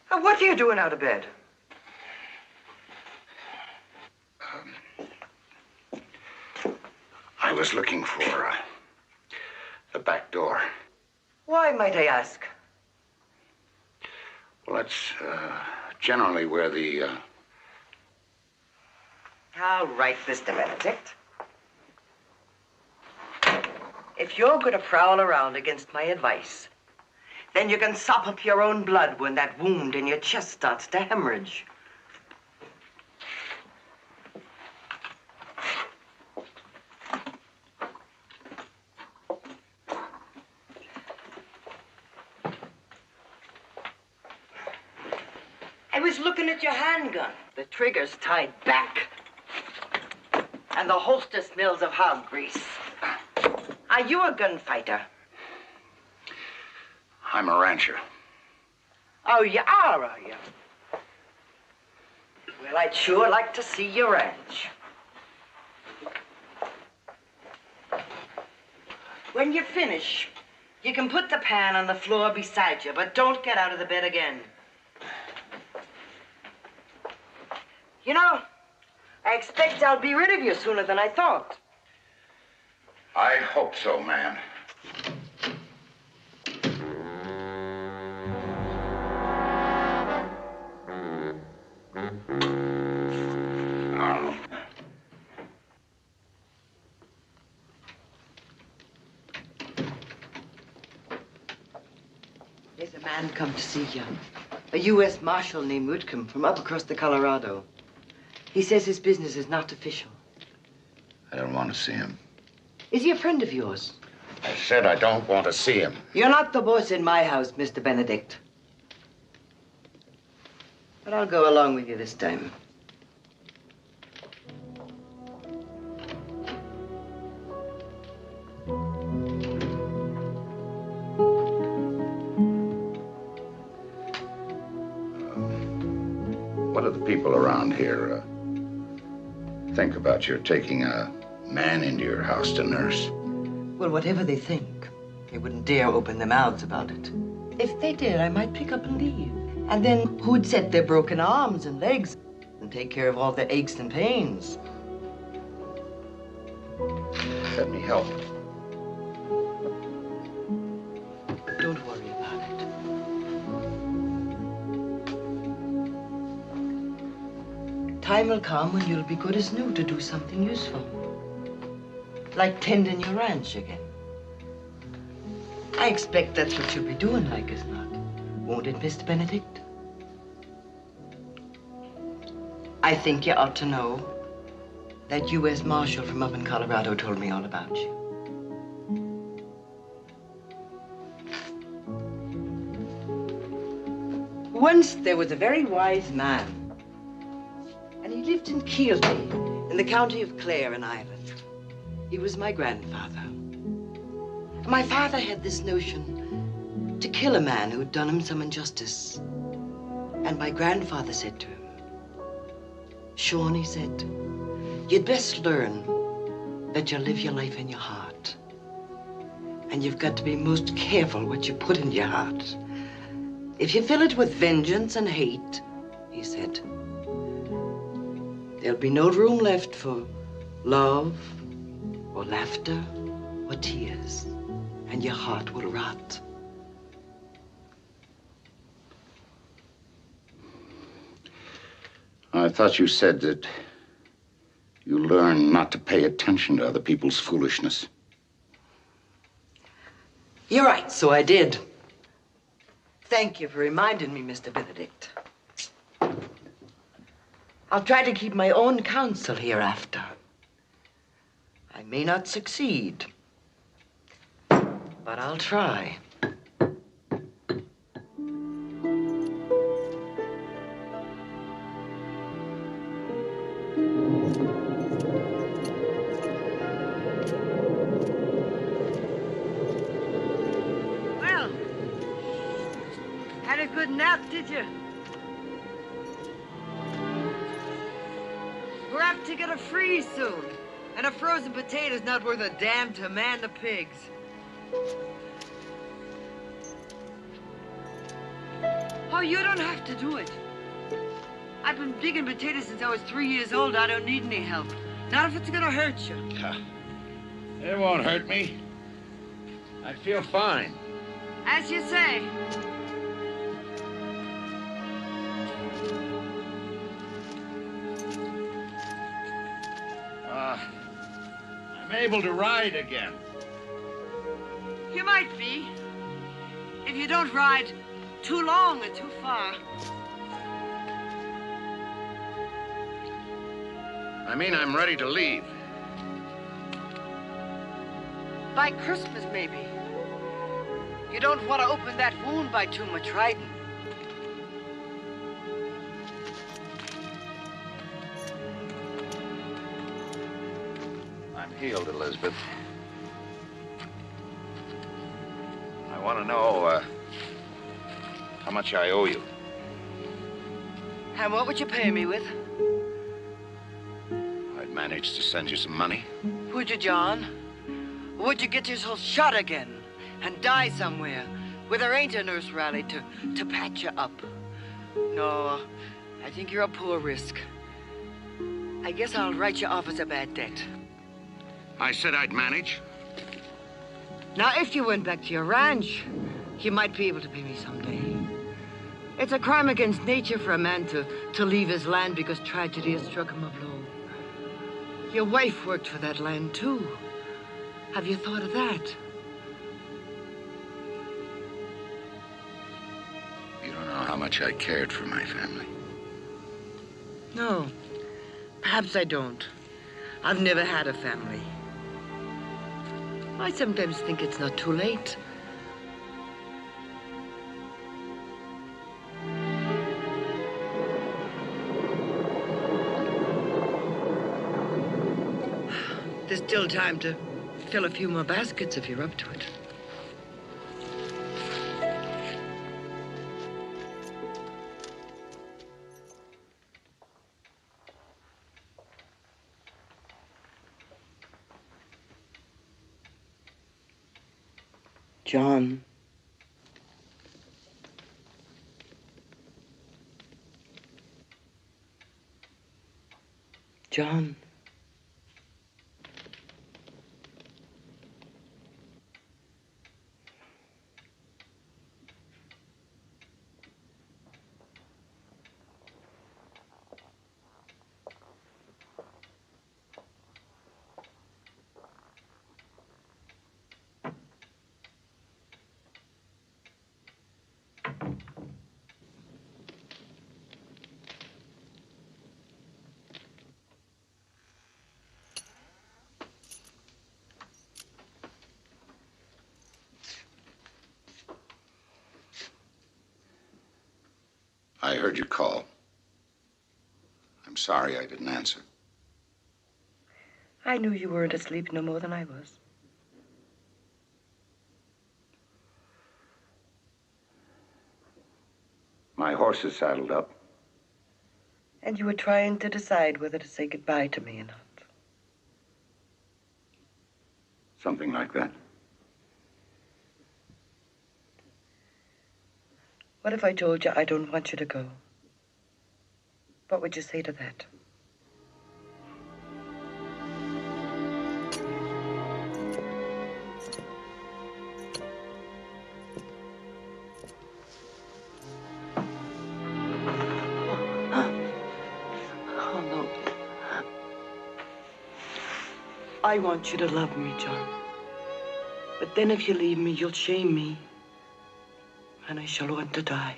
What are you doing out of bed? I was looking for the back door. Why, might I ask? Well, that's generally where the... All right, Mr. Benedict. If you're going to prowl around against my advice, then you can sop up your own blood when that wound in your chest starts to hemorrhage. I was looking at your handgun. The trigger's tied back. And the holster smells of hog grease. Are you a gunfighter? I'm a rancher. Oh, you are you? Well, I'd sure like to see your ranch. When you finish, you can put the pan on the floor beside you, but don't get out of the bed again. You know, I expect I'll be rid of you sooner than I thought. I hope so, ma'am. There's a man come to see you. A U.S. Marshal named Whitcomb from up across the Colorado. He says his business is not official. I don't want to see him. Is he a friend of yours? I said I don't want to see him. You're not the boss in my house, Mr. Benedict. But I'll go along with you this time. What do the people around here think about your taking a man into your house to nurse? Well, whatever they think, they wouldn't dare open their mouths about it. If they did, I might pick up and leave. And then who'd set their broken arms and legs and take care of all their aches and pains? Let me help. Don't worry about it. Time will come when you'll be good as new to do something useful. Like tending your ranch again. I expect that's what you'll be doing, like as not. Won't it, Mr. Benedict? I think you ought to know that U.S. Marshal from up in Colorado told me all about you. Once there was a very wise man, and he lived in Keelty, in the county of Clare in Ireland. He was my grandfather. My father had this notion to kill a man who'd done him some injustice. And my grandfather said to him, Sean, he said, you'd best learn that you live your life in your heart. And you've got to be most careful what you put into your heart. If you fill it with vengeance and hate, he said, there'll be no room left for love or laughter, or tears, and your heart will rot. I thought you said that you learn not to pay attention to other people's foolishness. You're right, so I did. Thank you for reminding me, Mr. Benedict. I'll try to keep my own counsel hereafter. I may not succeed, but I'll try. Well, had a good nap, did you? We're apt to get a freeze soon. And a frozen potato's not worth a damn to man the pigs. Oh, you don't have to do it. I've been digging potatoes since I was 3 years old. I don't need any help. Not if it's gonna hurt you. It won't hurt me. I feel fine. As you say. I'm able to ride again. You might be. If you don't ride too long or too far. I mean, I'm ready to leave. By Christmas, maybe. You don't want to open that wound by too much riding. I'm healed, Elizabeth. I want to know, how much I owe you. And what would you pay me with? I'd manage to send you some money. Would you, John? Or would you get yourself shot again and die somewhere where there ain't a nurse rally to patch you up? No, I think you're a poor risk. I guess I'll write you off as a bad debt. I said I'd manage. Now, if you went back to your ranch, you might be able to pay me someday. It's a crime against nature for a man to leave his land because tragedy has struck him a blow. Your wife worked for that land, too. Have you thought of that? You don't know how much I cared for my family. No, perhaps I don't. I've never had a family. I sometimes think it's not too late. There's still time to fill a few more baskets if you're up to it. John. John. I heard you call. I'm sorry I didn't answer. I knew you weren't asleep no more than I was. My horse is saddled up. And you were trying to decide whether to say goodbye to me or not. Something like that. What if I told you I don't want you to go? What would you say to that? I want you to love me, John. But then if you leave me, you'll shame me. And I shall want to die.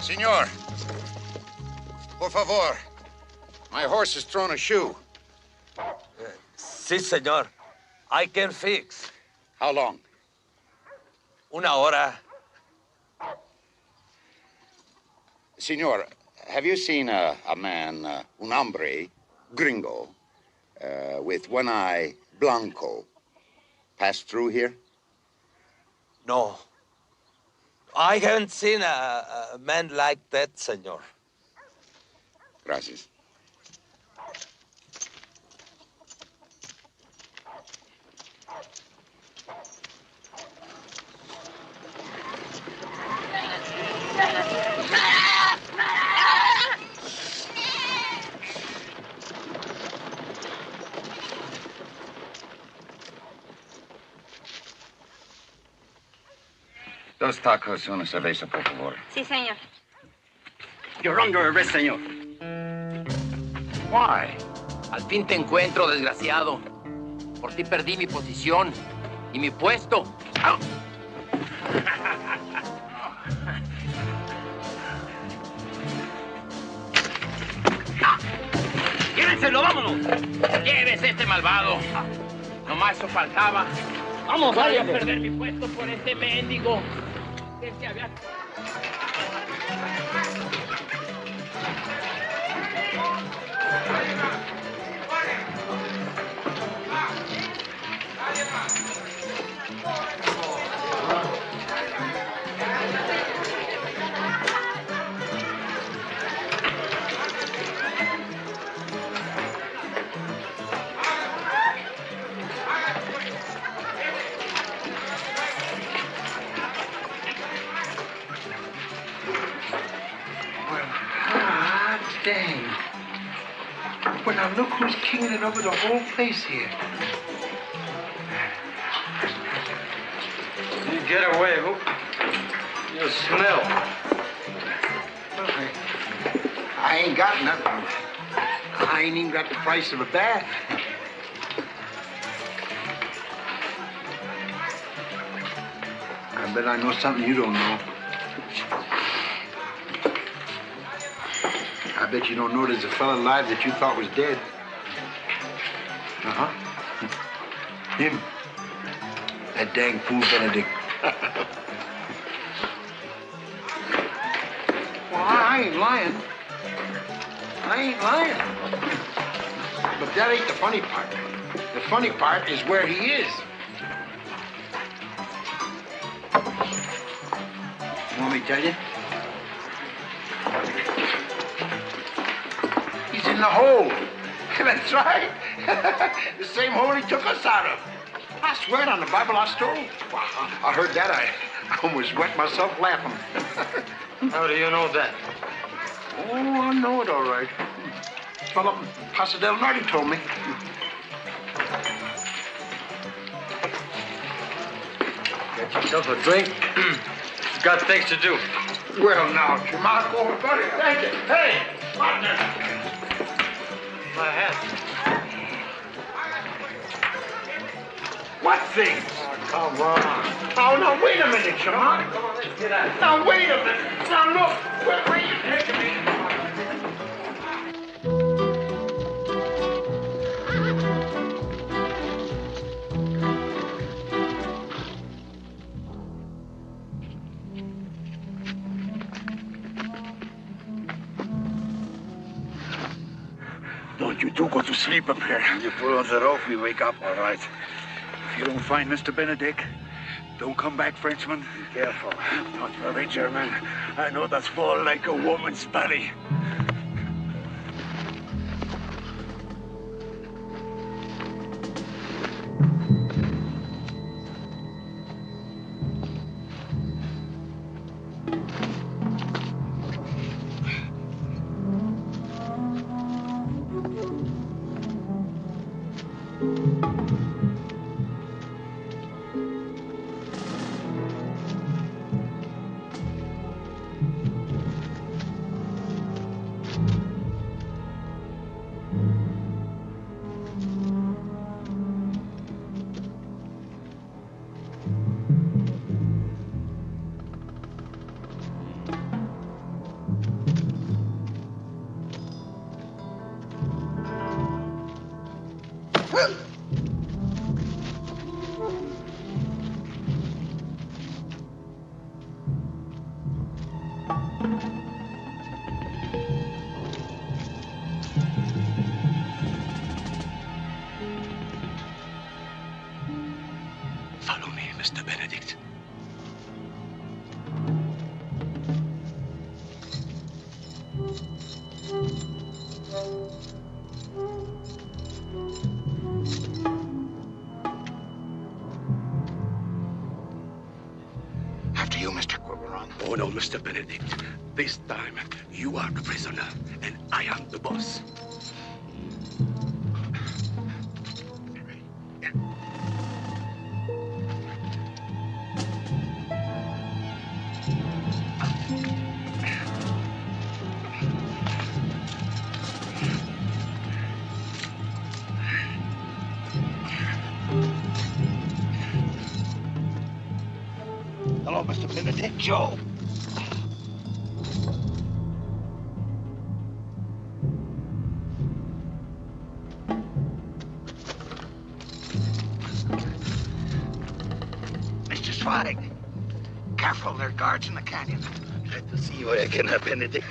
Senor, por favor. My horse has thrown a shoe. Sí, señor. I can fix. How long? Una hora. Senor, have you seen a man, un hombre, gringo, with one eye blanco, pass through here? No. I haven't seen a man like that, senor. Gracias. Dos tacos, una cerveza, por favor. Sí, señor. You're under arrest, señor. Why? Al fin te encuentro, desgraciado. Por ti perdí mi posición y mi puesto. ¡Llévenselo, vámonos! ¡Llévese este malvado! Nomás eso faltaba. ¡Vamos, voy a perder mi puesto por este mendigo! Que se había... Dang. Well, now look who's kinging it over the whole place here. You get away, who? You smell. Well, I ain't got nothing. I ain't even got the price of a bath. I bet I know something you don't know. I bet you don't know there's a fella alive that you thought was dead. Uh-huh. Him. That dang fool Benedict. Well, I ain't lying. I ain't lying. But that ain't the funny part. The funny part is where he is. You want me to tell you? He's in the hole. That's right. The same hole he took us out of. I swear it on the Bible I stole. Well, I heard that. I almost wet myself laughing. How do you know that? Oh, I know it all right. Fellow Paso del Norte told me. Get yourself a drink. You've got things to do. Well, now, Chamaco, buddy. Thank you. Hey, partner. My hat. What things? Come on. Oh, now, wait a minute, Chamaco. Come on, let's get out. Now, wait a minute. Now, look. Where are you taking me? Don't you two go to sleep up here. You pull on the rope, we wake up, all right. If you don't find Mr. Benedict, don't come back, Frenchman. Be careful. Don't worry, German. I know that's fall like a woman's belly. Follow me, Mr. Benedict. After you, Mr. Corberon. Oh, no, Mr. Benedict. This time, you are the prisoner, and I am the boss. Hello, Mr. Benedict. Joe. Mr. Zweig. Careful, there are guards in the canyon. Glad to see you again, Benedict.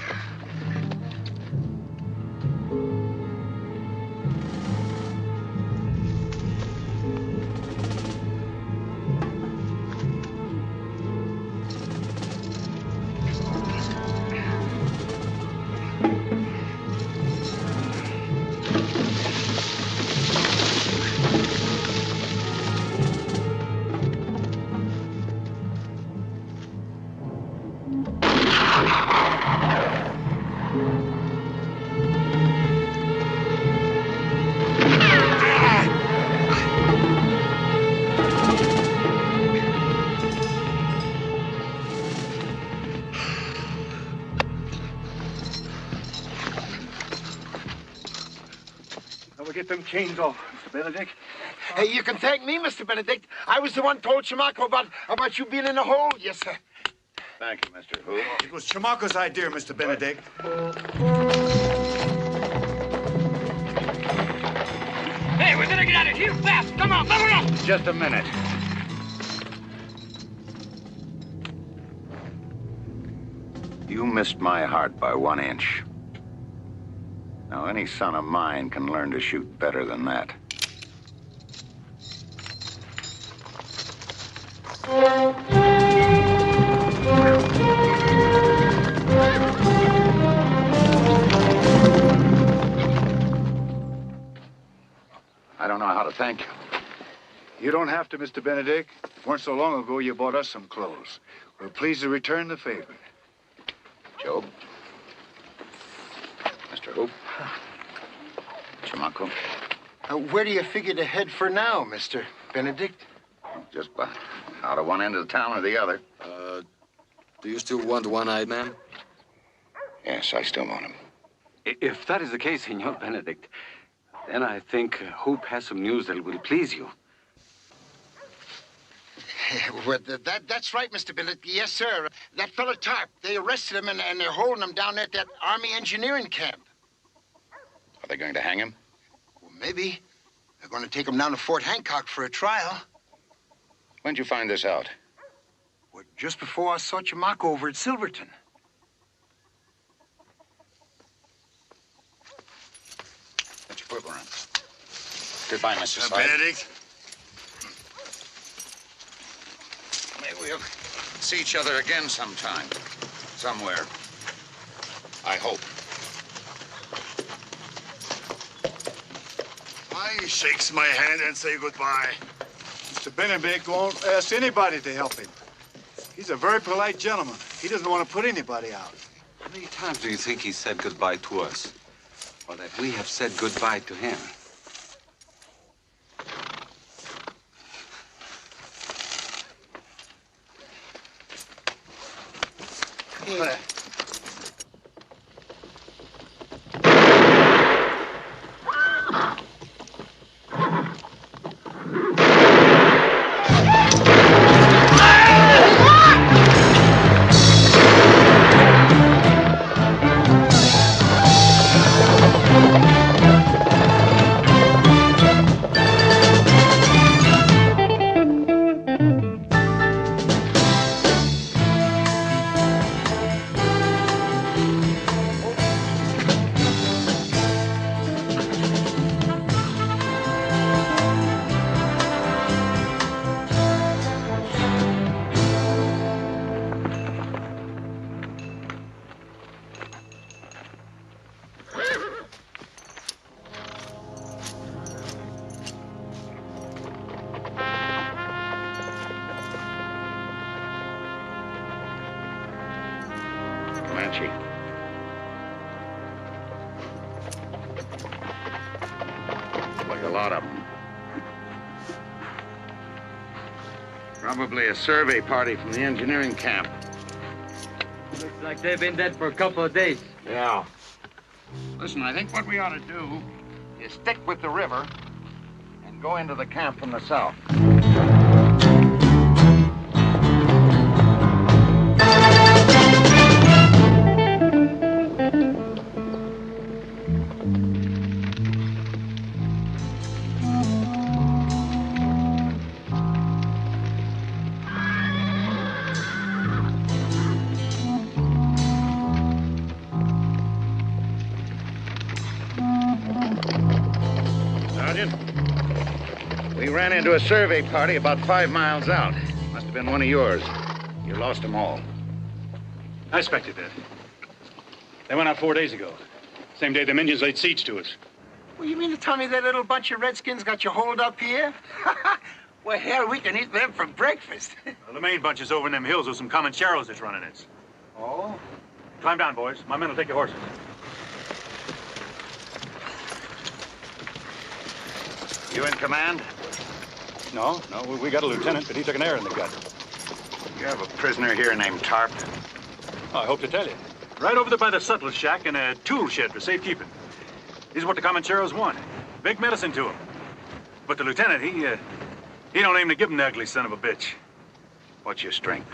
Get them chains off, Mr. Benedict. Hey, you can thank me, Mr. Benedict. I was the one told Chamaco about you being in the hole. Yes, sir. Thank you, Mr. Who. It was Chamaco's idea, Mr. Benedict. Hey, we better get out of here fast. Come on, vámonos. Just a minute. You missed my heart by 1 inch. Now, any son of mine can learn to shoot better than that. I don't know how to thank you. You don't have to, Mr. Benedict. It weren't so long ago you bought us some clothes. We're pleased to return the favor. Job. Mr. Hope. Chamaco. Where do you figure to head for now, Mr. Benedict? Just out of one end of the town or the other. Do you still want one-eyed man? Yes, I still want him. If that is the case, Senor Benedict, then I think Hope has some news that will please you. Well, that's right, Mr. Bennett. Yes, sir. That fella Tarp, they arrested him and they're holding him down at that Army engineering camp. Are they going to hang him? Well, maybe. They're going to take him down to Fort Hancock for a trial. When'd you find this out? Well, just before I saw Chamaco over at Silverton. Put your foot around. Goodbye, Mr. Slade. Benedict. Maybe we'll see each other again sometime. Somewhere. I hope. He shakes my hand and say goodbye. Mr. Benedict won't ask anybody to help him. He's a very polite gentleman. He doesn't want to put anybody out. How many times do you think he said goodbye to us? Or that we have said goodbye to him? Comanche. Like a lot of them. Probably a survey party from the engineering camp. Looks like they've been dead for a couple of days. Yeah. Listen, I think what we ought to do is stick with the river and go into the camp from the south. We ran into a survey party about 5 miles out. Must have been one of yours. You lost them all. I expected that. They went out 4 days ago. Same day the Indians laid siege to us. Well, you mean to tell me that little bunch of Redskins got you holed up here? Well, hell, we can eat them for breakfast. Well, the main bunch is over in them hills with some Comancheros that's running it. Oh? Climb down, boys. My men will take your horses. You in command? No, we got a lieutenant, but he took an air in the gut. You have a prisoner here named Tarp? Oh, I hope to tell you. Right over there by the sutler's shack and a tool shed for safekeeping. This is what the Comancheros want. Big medicine to him. But the lieutenant, he don't aim to give him the ugly son of a bitch. What's your strength?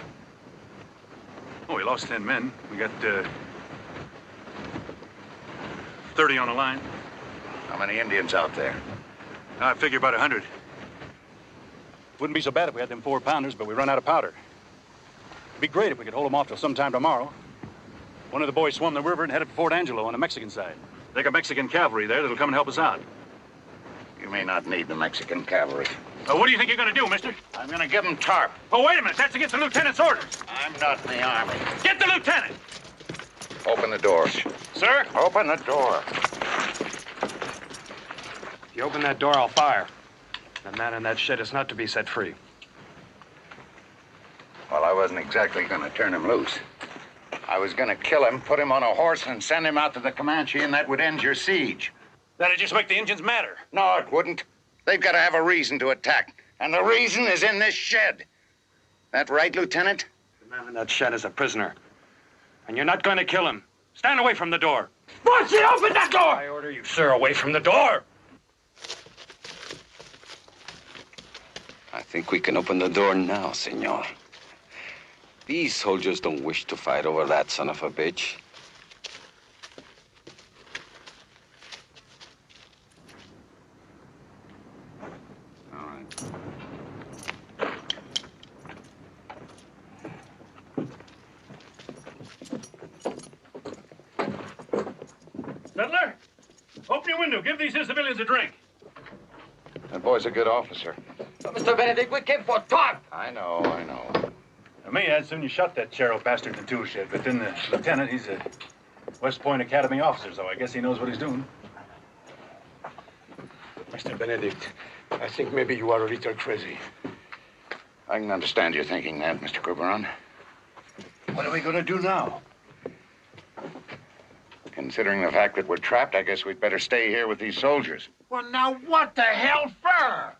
Oh, we lost 10 men. We got 30 on the line. How many Indians out there? I figure about 100. Wouldn't be so bad if we had them 4-pounders, but we run out of powder. It'd be great if we could hold them off till sometime tomorrow. One of the boys swum the river and headed for Fort Angelo on the Mexican side. They got Mexican cavalry there that'll come and help us out. You may not need the Mexican cavalry. What do you think you're going to do, mister? I'm going to give him Tarp. Oh, wait a minute. That's against the lieutenant's orders. I'm not in the army. Get the lieutenant! Open the door. Sir? Open the door. If you open that door, I'll fire. The man in that shed is not to be set free. Well, I wasn't exactly going to turn him loose. I was going to kill him, put him on a horse, and send him out to the Comanche, and that would end your siege. That'd just make the Indians madder. No, it wouldn't. They've got to have a reason to attack. And the reason is in this shed. That right, Lieutenant? The man in that shed is a prisoner. And you're not going to kill him. Stand away from the door. Bullshit! Open that door! I order you, sir, away from the door. I Think we can open the door now, senor? These soldiers don't wish to fight over that son of a bitch. All right. Settler, open your window. Give these here civilians a drink. That boy's a good officer. Mr. Benedict, we came for talk. I know. Now, me, I'd soon you shot that Chero bastard in the tool shed, but then the lieutenant, he's a West Point Academy officer, so I guess he knows what he's doing. Mr. Benedict, I think maybe you are a little crazy. I can understand your thinking that, Mr. Couperon. What are we going to do now? Considering the fact that we're trapped, I guess we'd better stay here with these soldiers. Well, now what the hell for?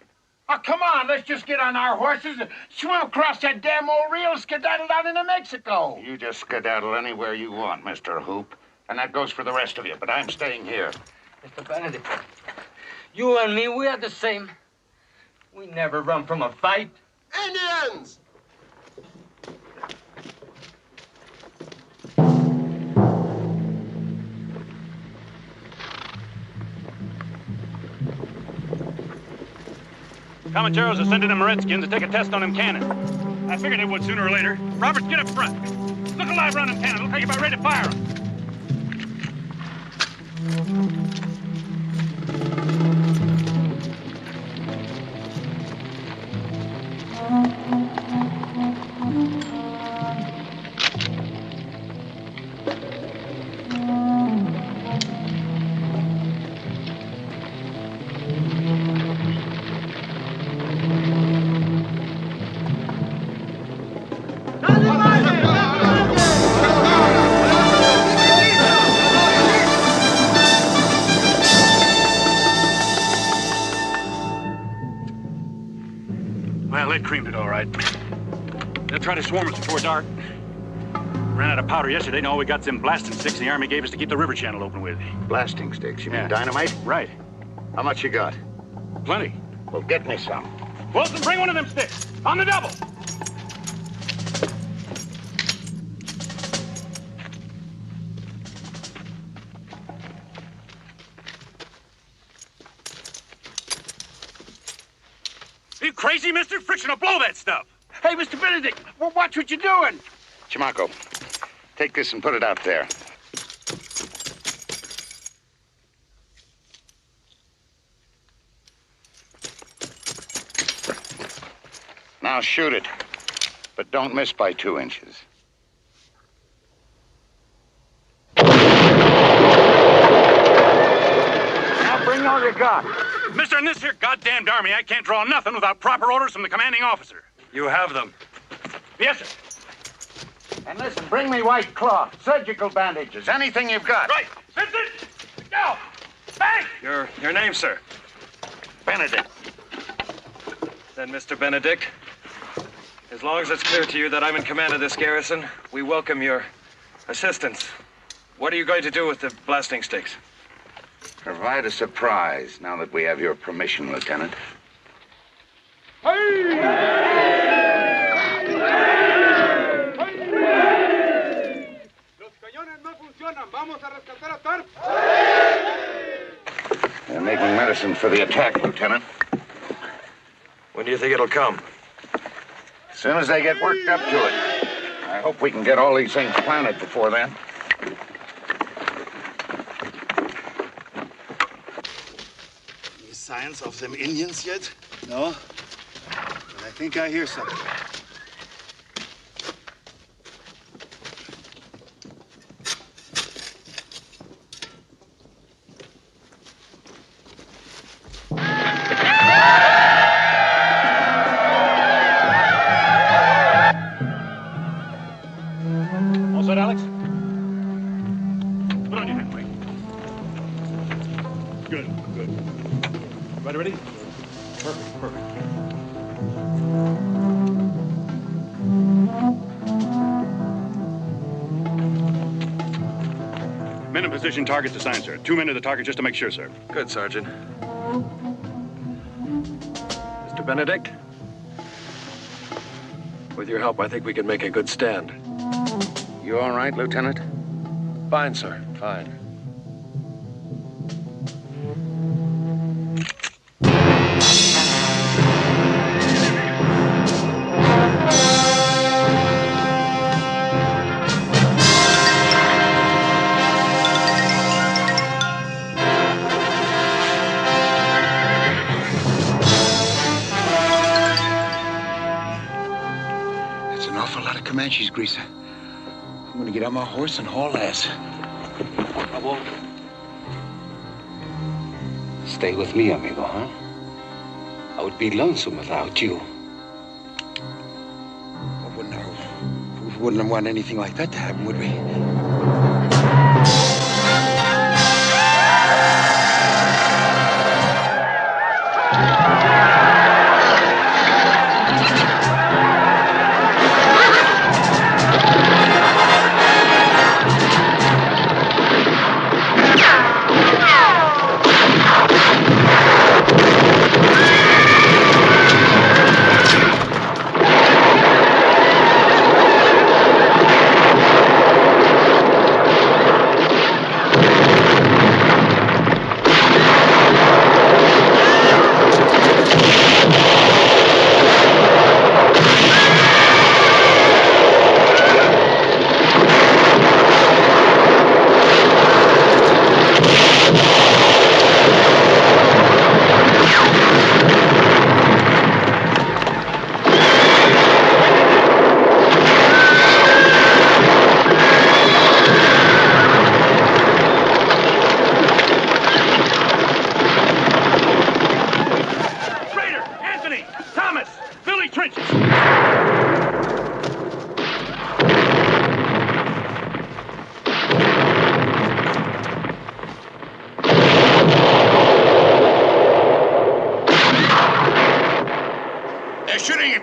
Oh, come on, let's just get on our horses and swim across that damn old reel and skedaddle down into Mexico. You just skedaddle anywhere you want, Mr. Hoop. And that goes for the rest of you, but I'm staying here. Mr. Benedict, you and me, we are the same. We never run from a fight. Indians! Comancheros are sending them Redskins to take a test on them cannon. I figured they would sooner or later. Roberts, get up front. Look alive around them cannon. Looks like you're about ready to fire them. Well, they creamed it all right. They'll try to swarm us before dark. Ran out of powder yesterday, and all we got's them blasting sticks the Army gave us to keep the river channel open with. Blasting sticks? You mean Yeah. dynamite? Right. How much you got? Plenty. Well, get me some. Wilson, bring one of them sticks. On the double. Are you crazy, mister? Friction will blow that stuff. Hey, Mr. Benedict, well, watch what you're doing. Chamaco, take this and put it out there. Now shoot it, but don't miss by 2 inches. Now bring all you got. Mister, in this here goddamned Army, I can't draw nothing without proper orders from the commanding officer. You have them. Yes, sir. And listen, bring me white cloth, surgical bandages, anything you've got. Right. Vincent! Go! Bang! Your name, sir? Benedict. Then, Mr. Benedict, as long as it's clear to you that I'm in command of this garrison, we welcome your assistance. What are you going to do with the blasting sticks? Provide a surprise now that we have your permission, Lieutenant. They're making medicine for the attack, Lieutenant. When do you think it'll come? As soon as they get worked up to it. I hope we can get all these things planted before then. Any signs of them Indians yet? No. But I think I hear something. All set, Alex? Put on your hat, Mike. Good. Ready? Perfect. Men in position, targets assigned, sir. 2 men to the target just to make sure, sir. Good, Sergeant. Mr. Benedict, With your help, I think we can make a good stand. You all right, Lieutenant? Fine, sir. Fine. That's an awful lot of Comanches, Greaser. I'm gonna get on my horse and haul ass. I won't. Stay with me, amigo, huh? I would be lonesome without you. We wouldn't want anything like that to happen, would we?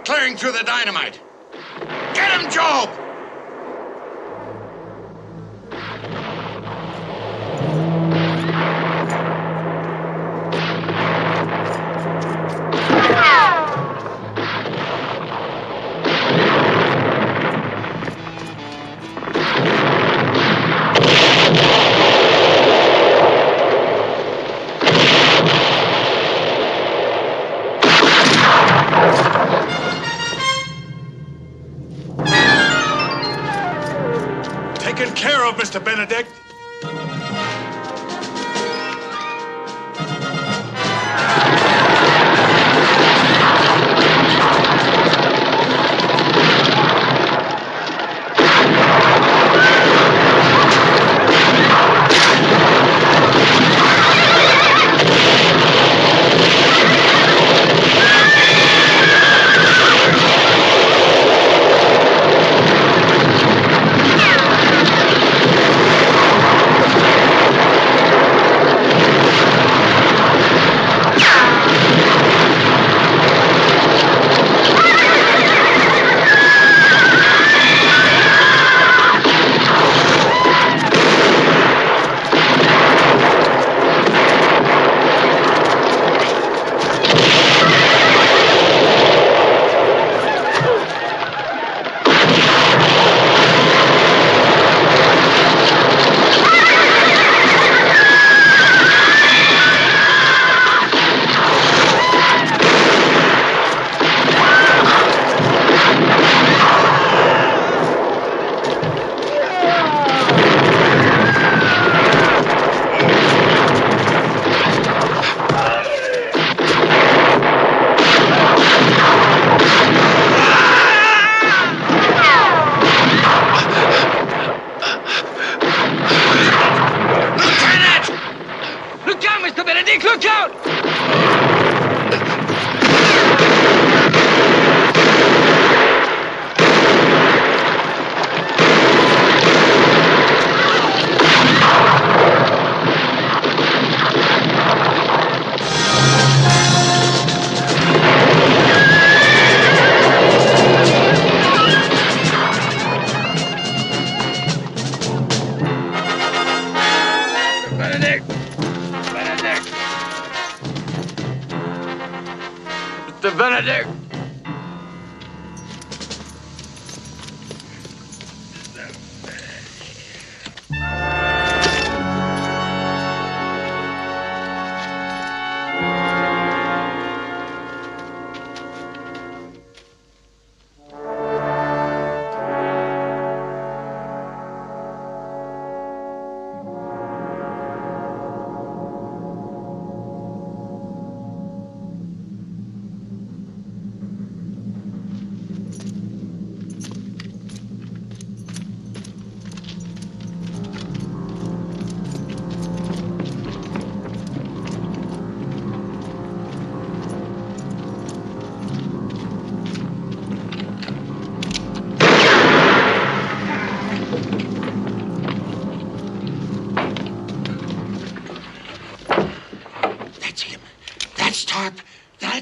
Clearing through the dynamite. Get him, Job! Taken care of, Mr. Benedict. Benedict!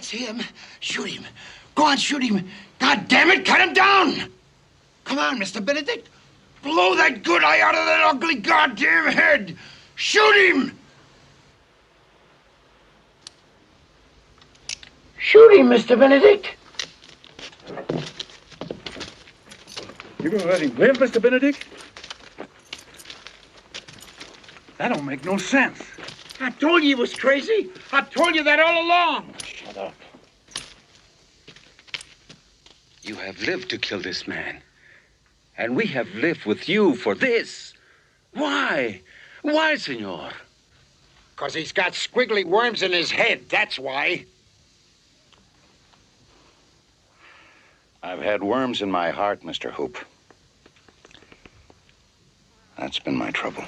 That's him. Shoot him. Go on, shoot him. God damn it, cut him down! Come on, Mr. Benedict. Blow that good eye out of that ugly goddamn head! Shoot him! Shoot him, Mr. Benedict! You're gonna let him live, Mr. Benedict? That don't make no sense. I told you he was crazy. I told you that all along. Shut up. You have lived to kill this man. And we have lived with you for this. Why? Why, senor? 'Cause he's got squiggly worms in his head, that's why. I've had worms in my heart, Mr. Hoop. That's been my trouble.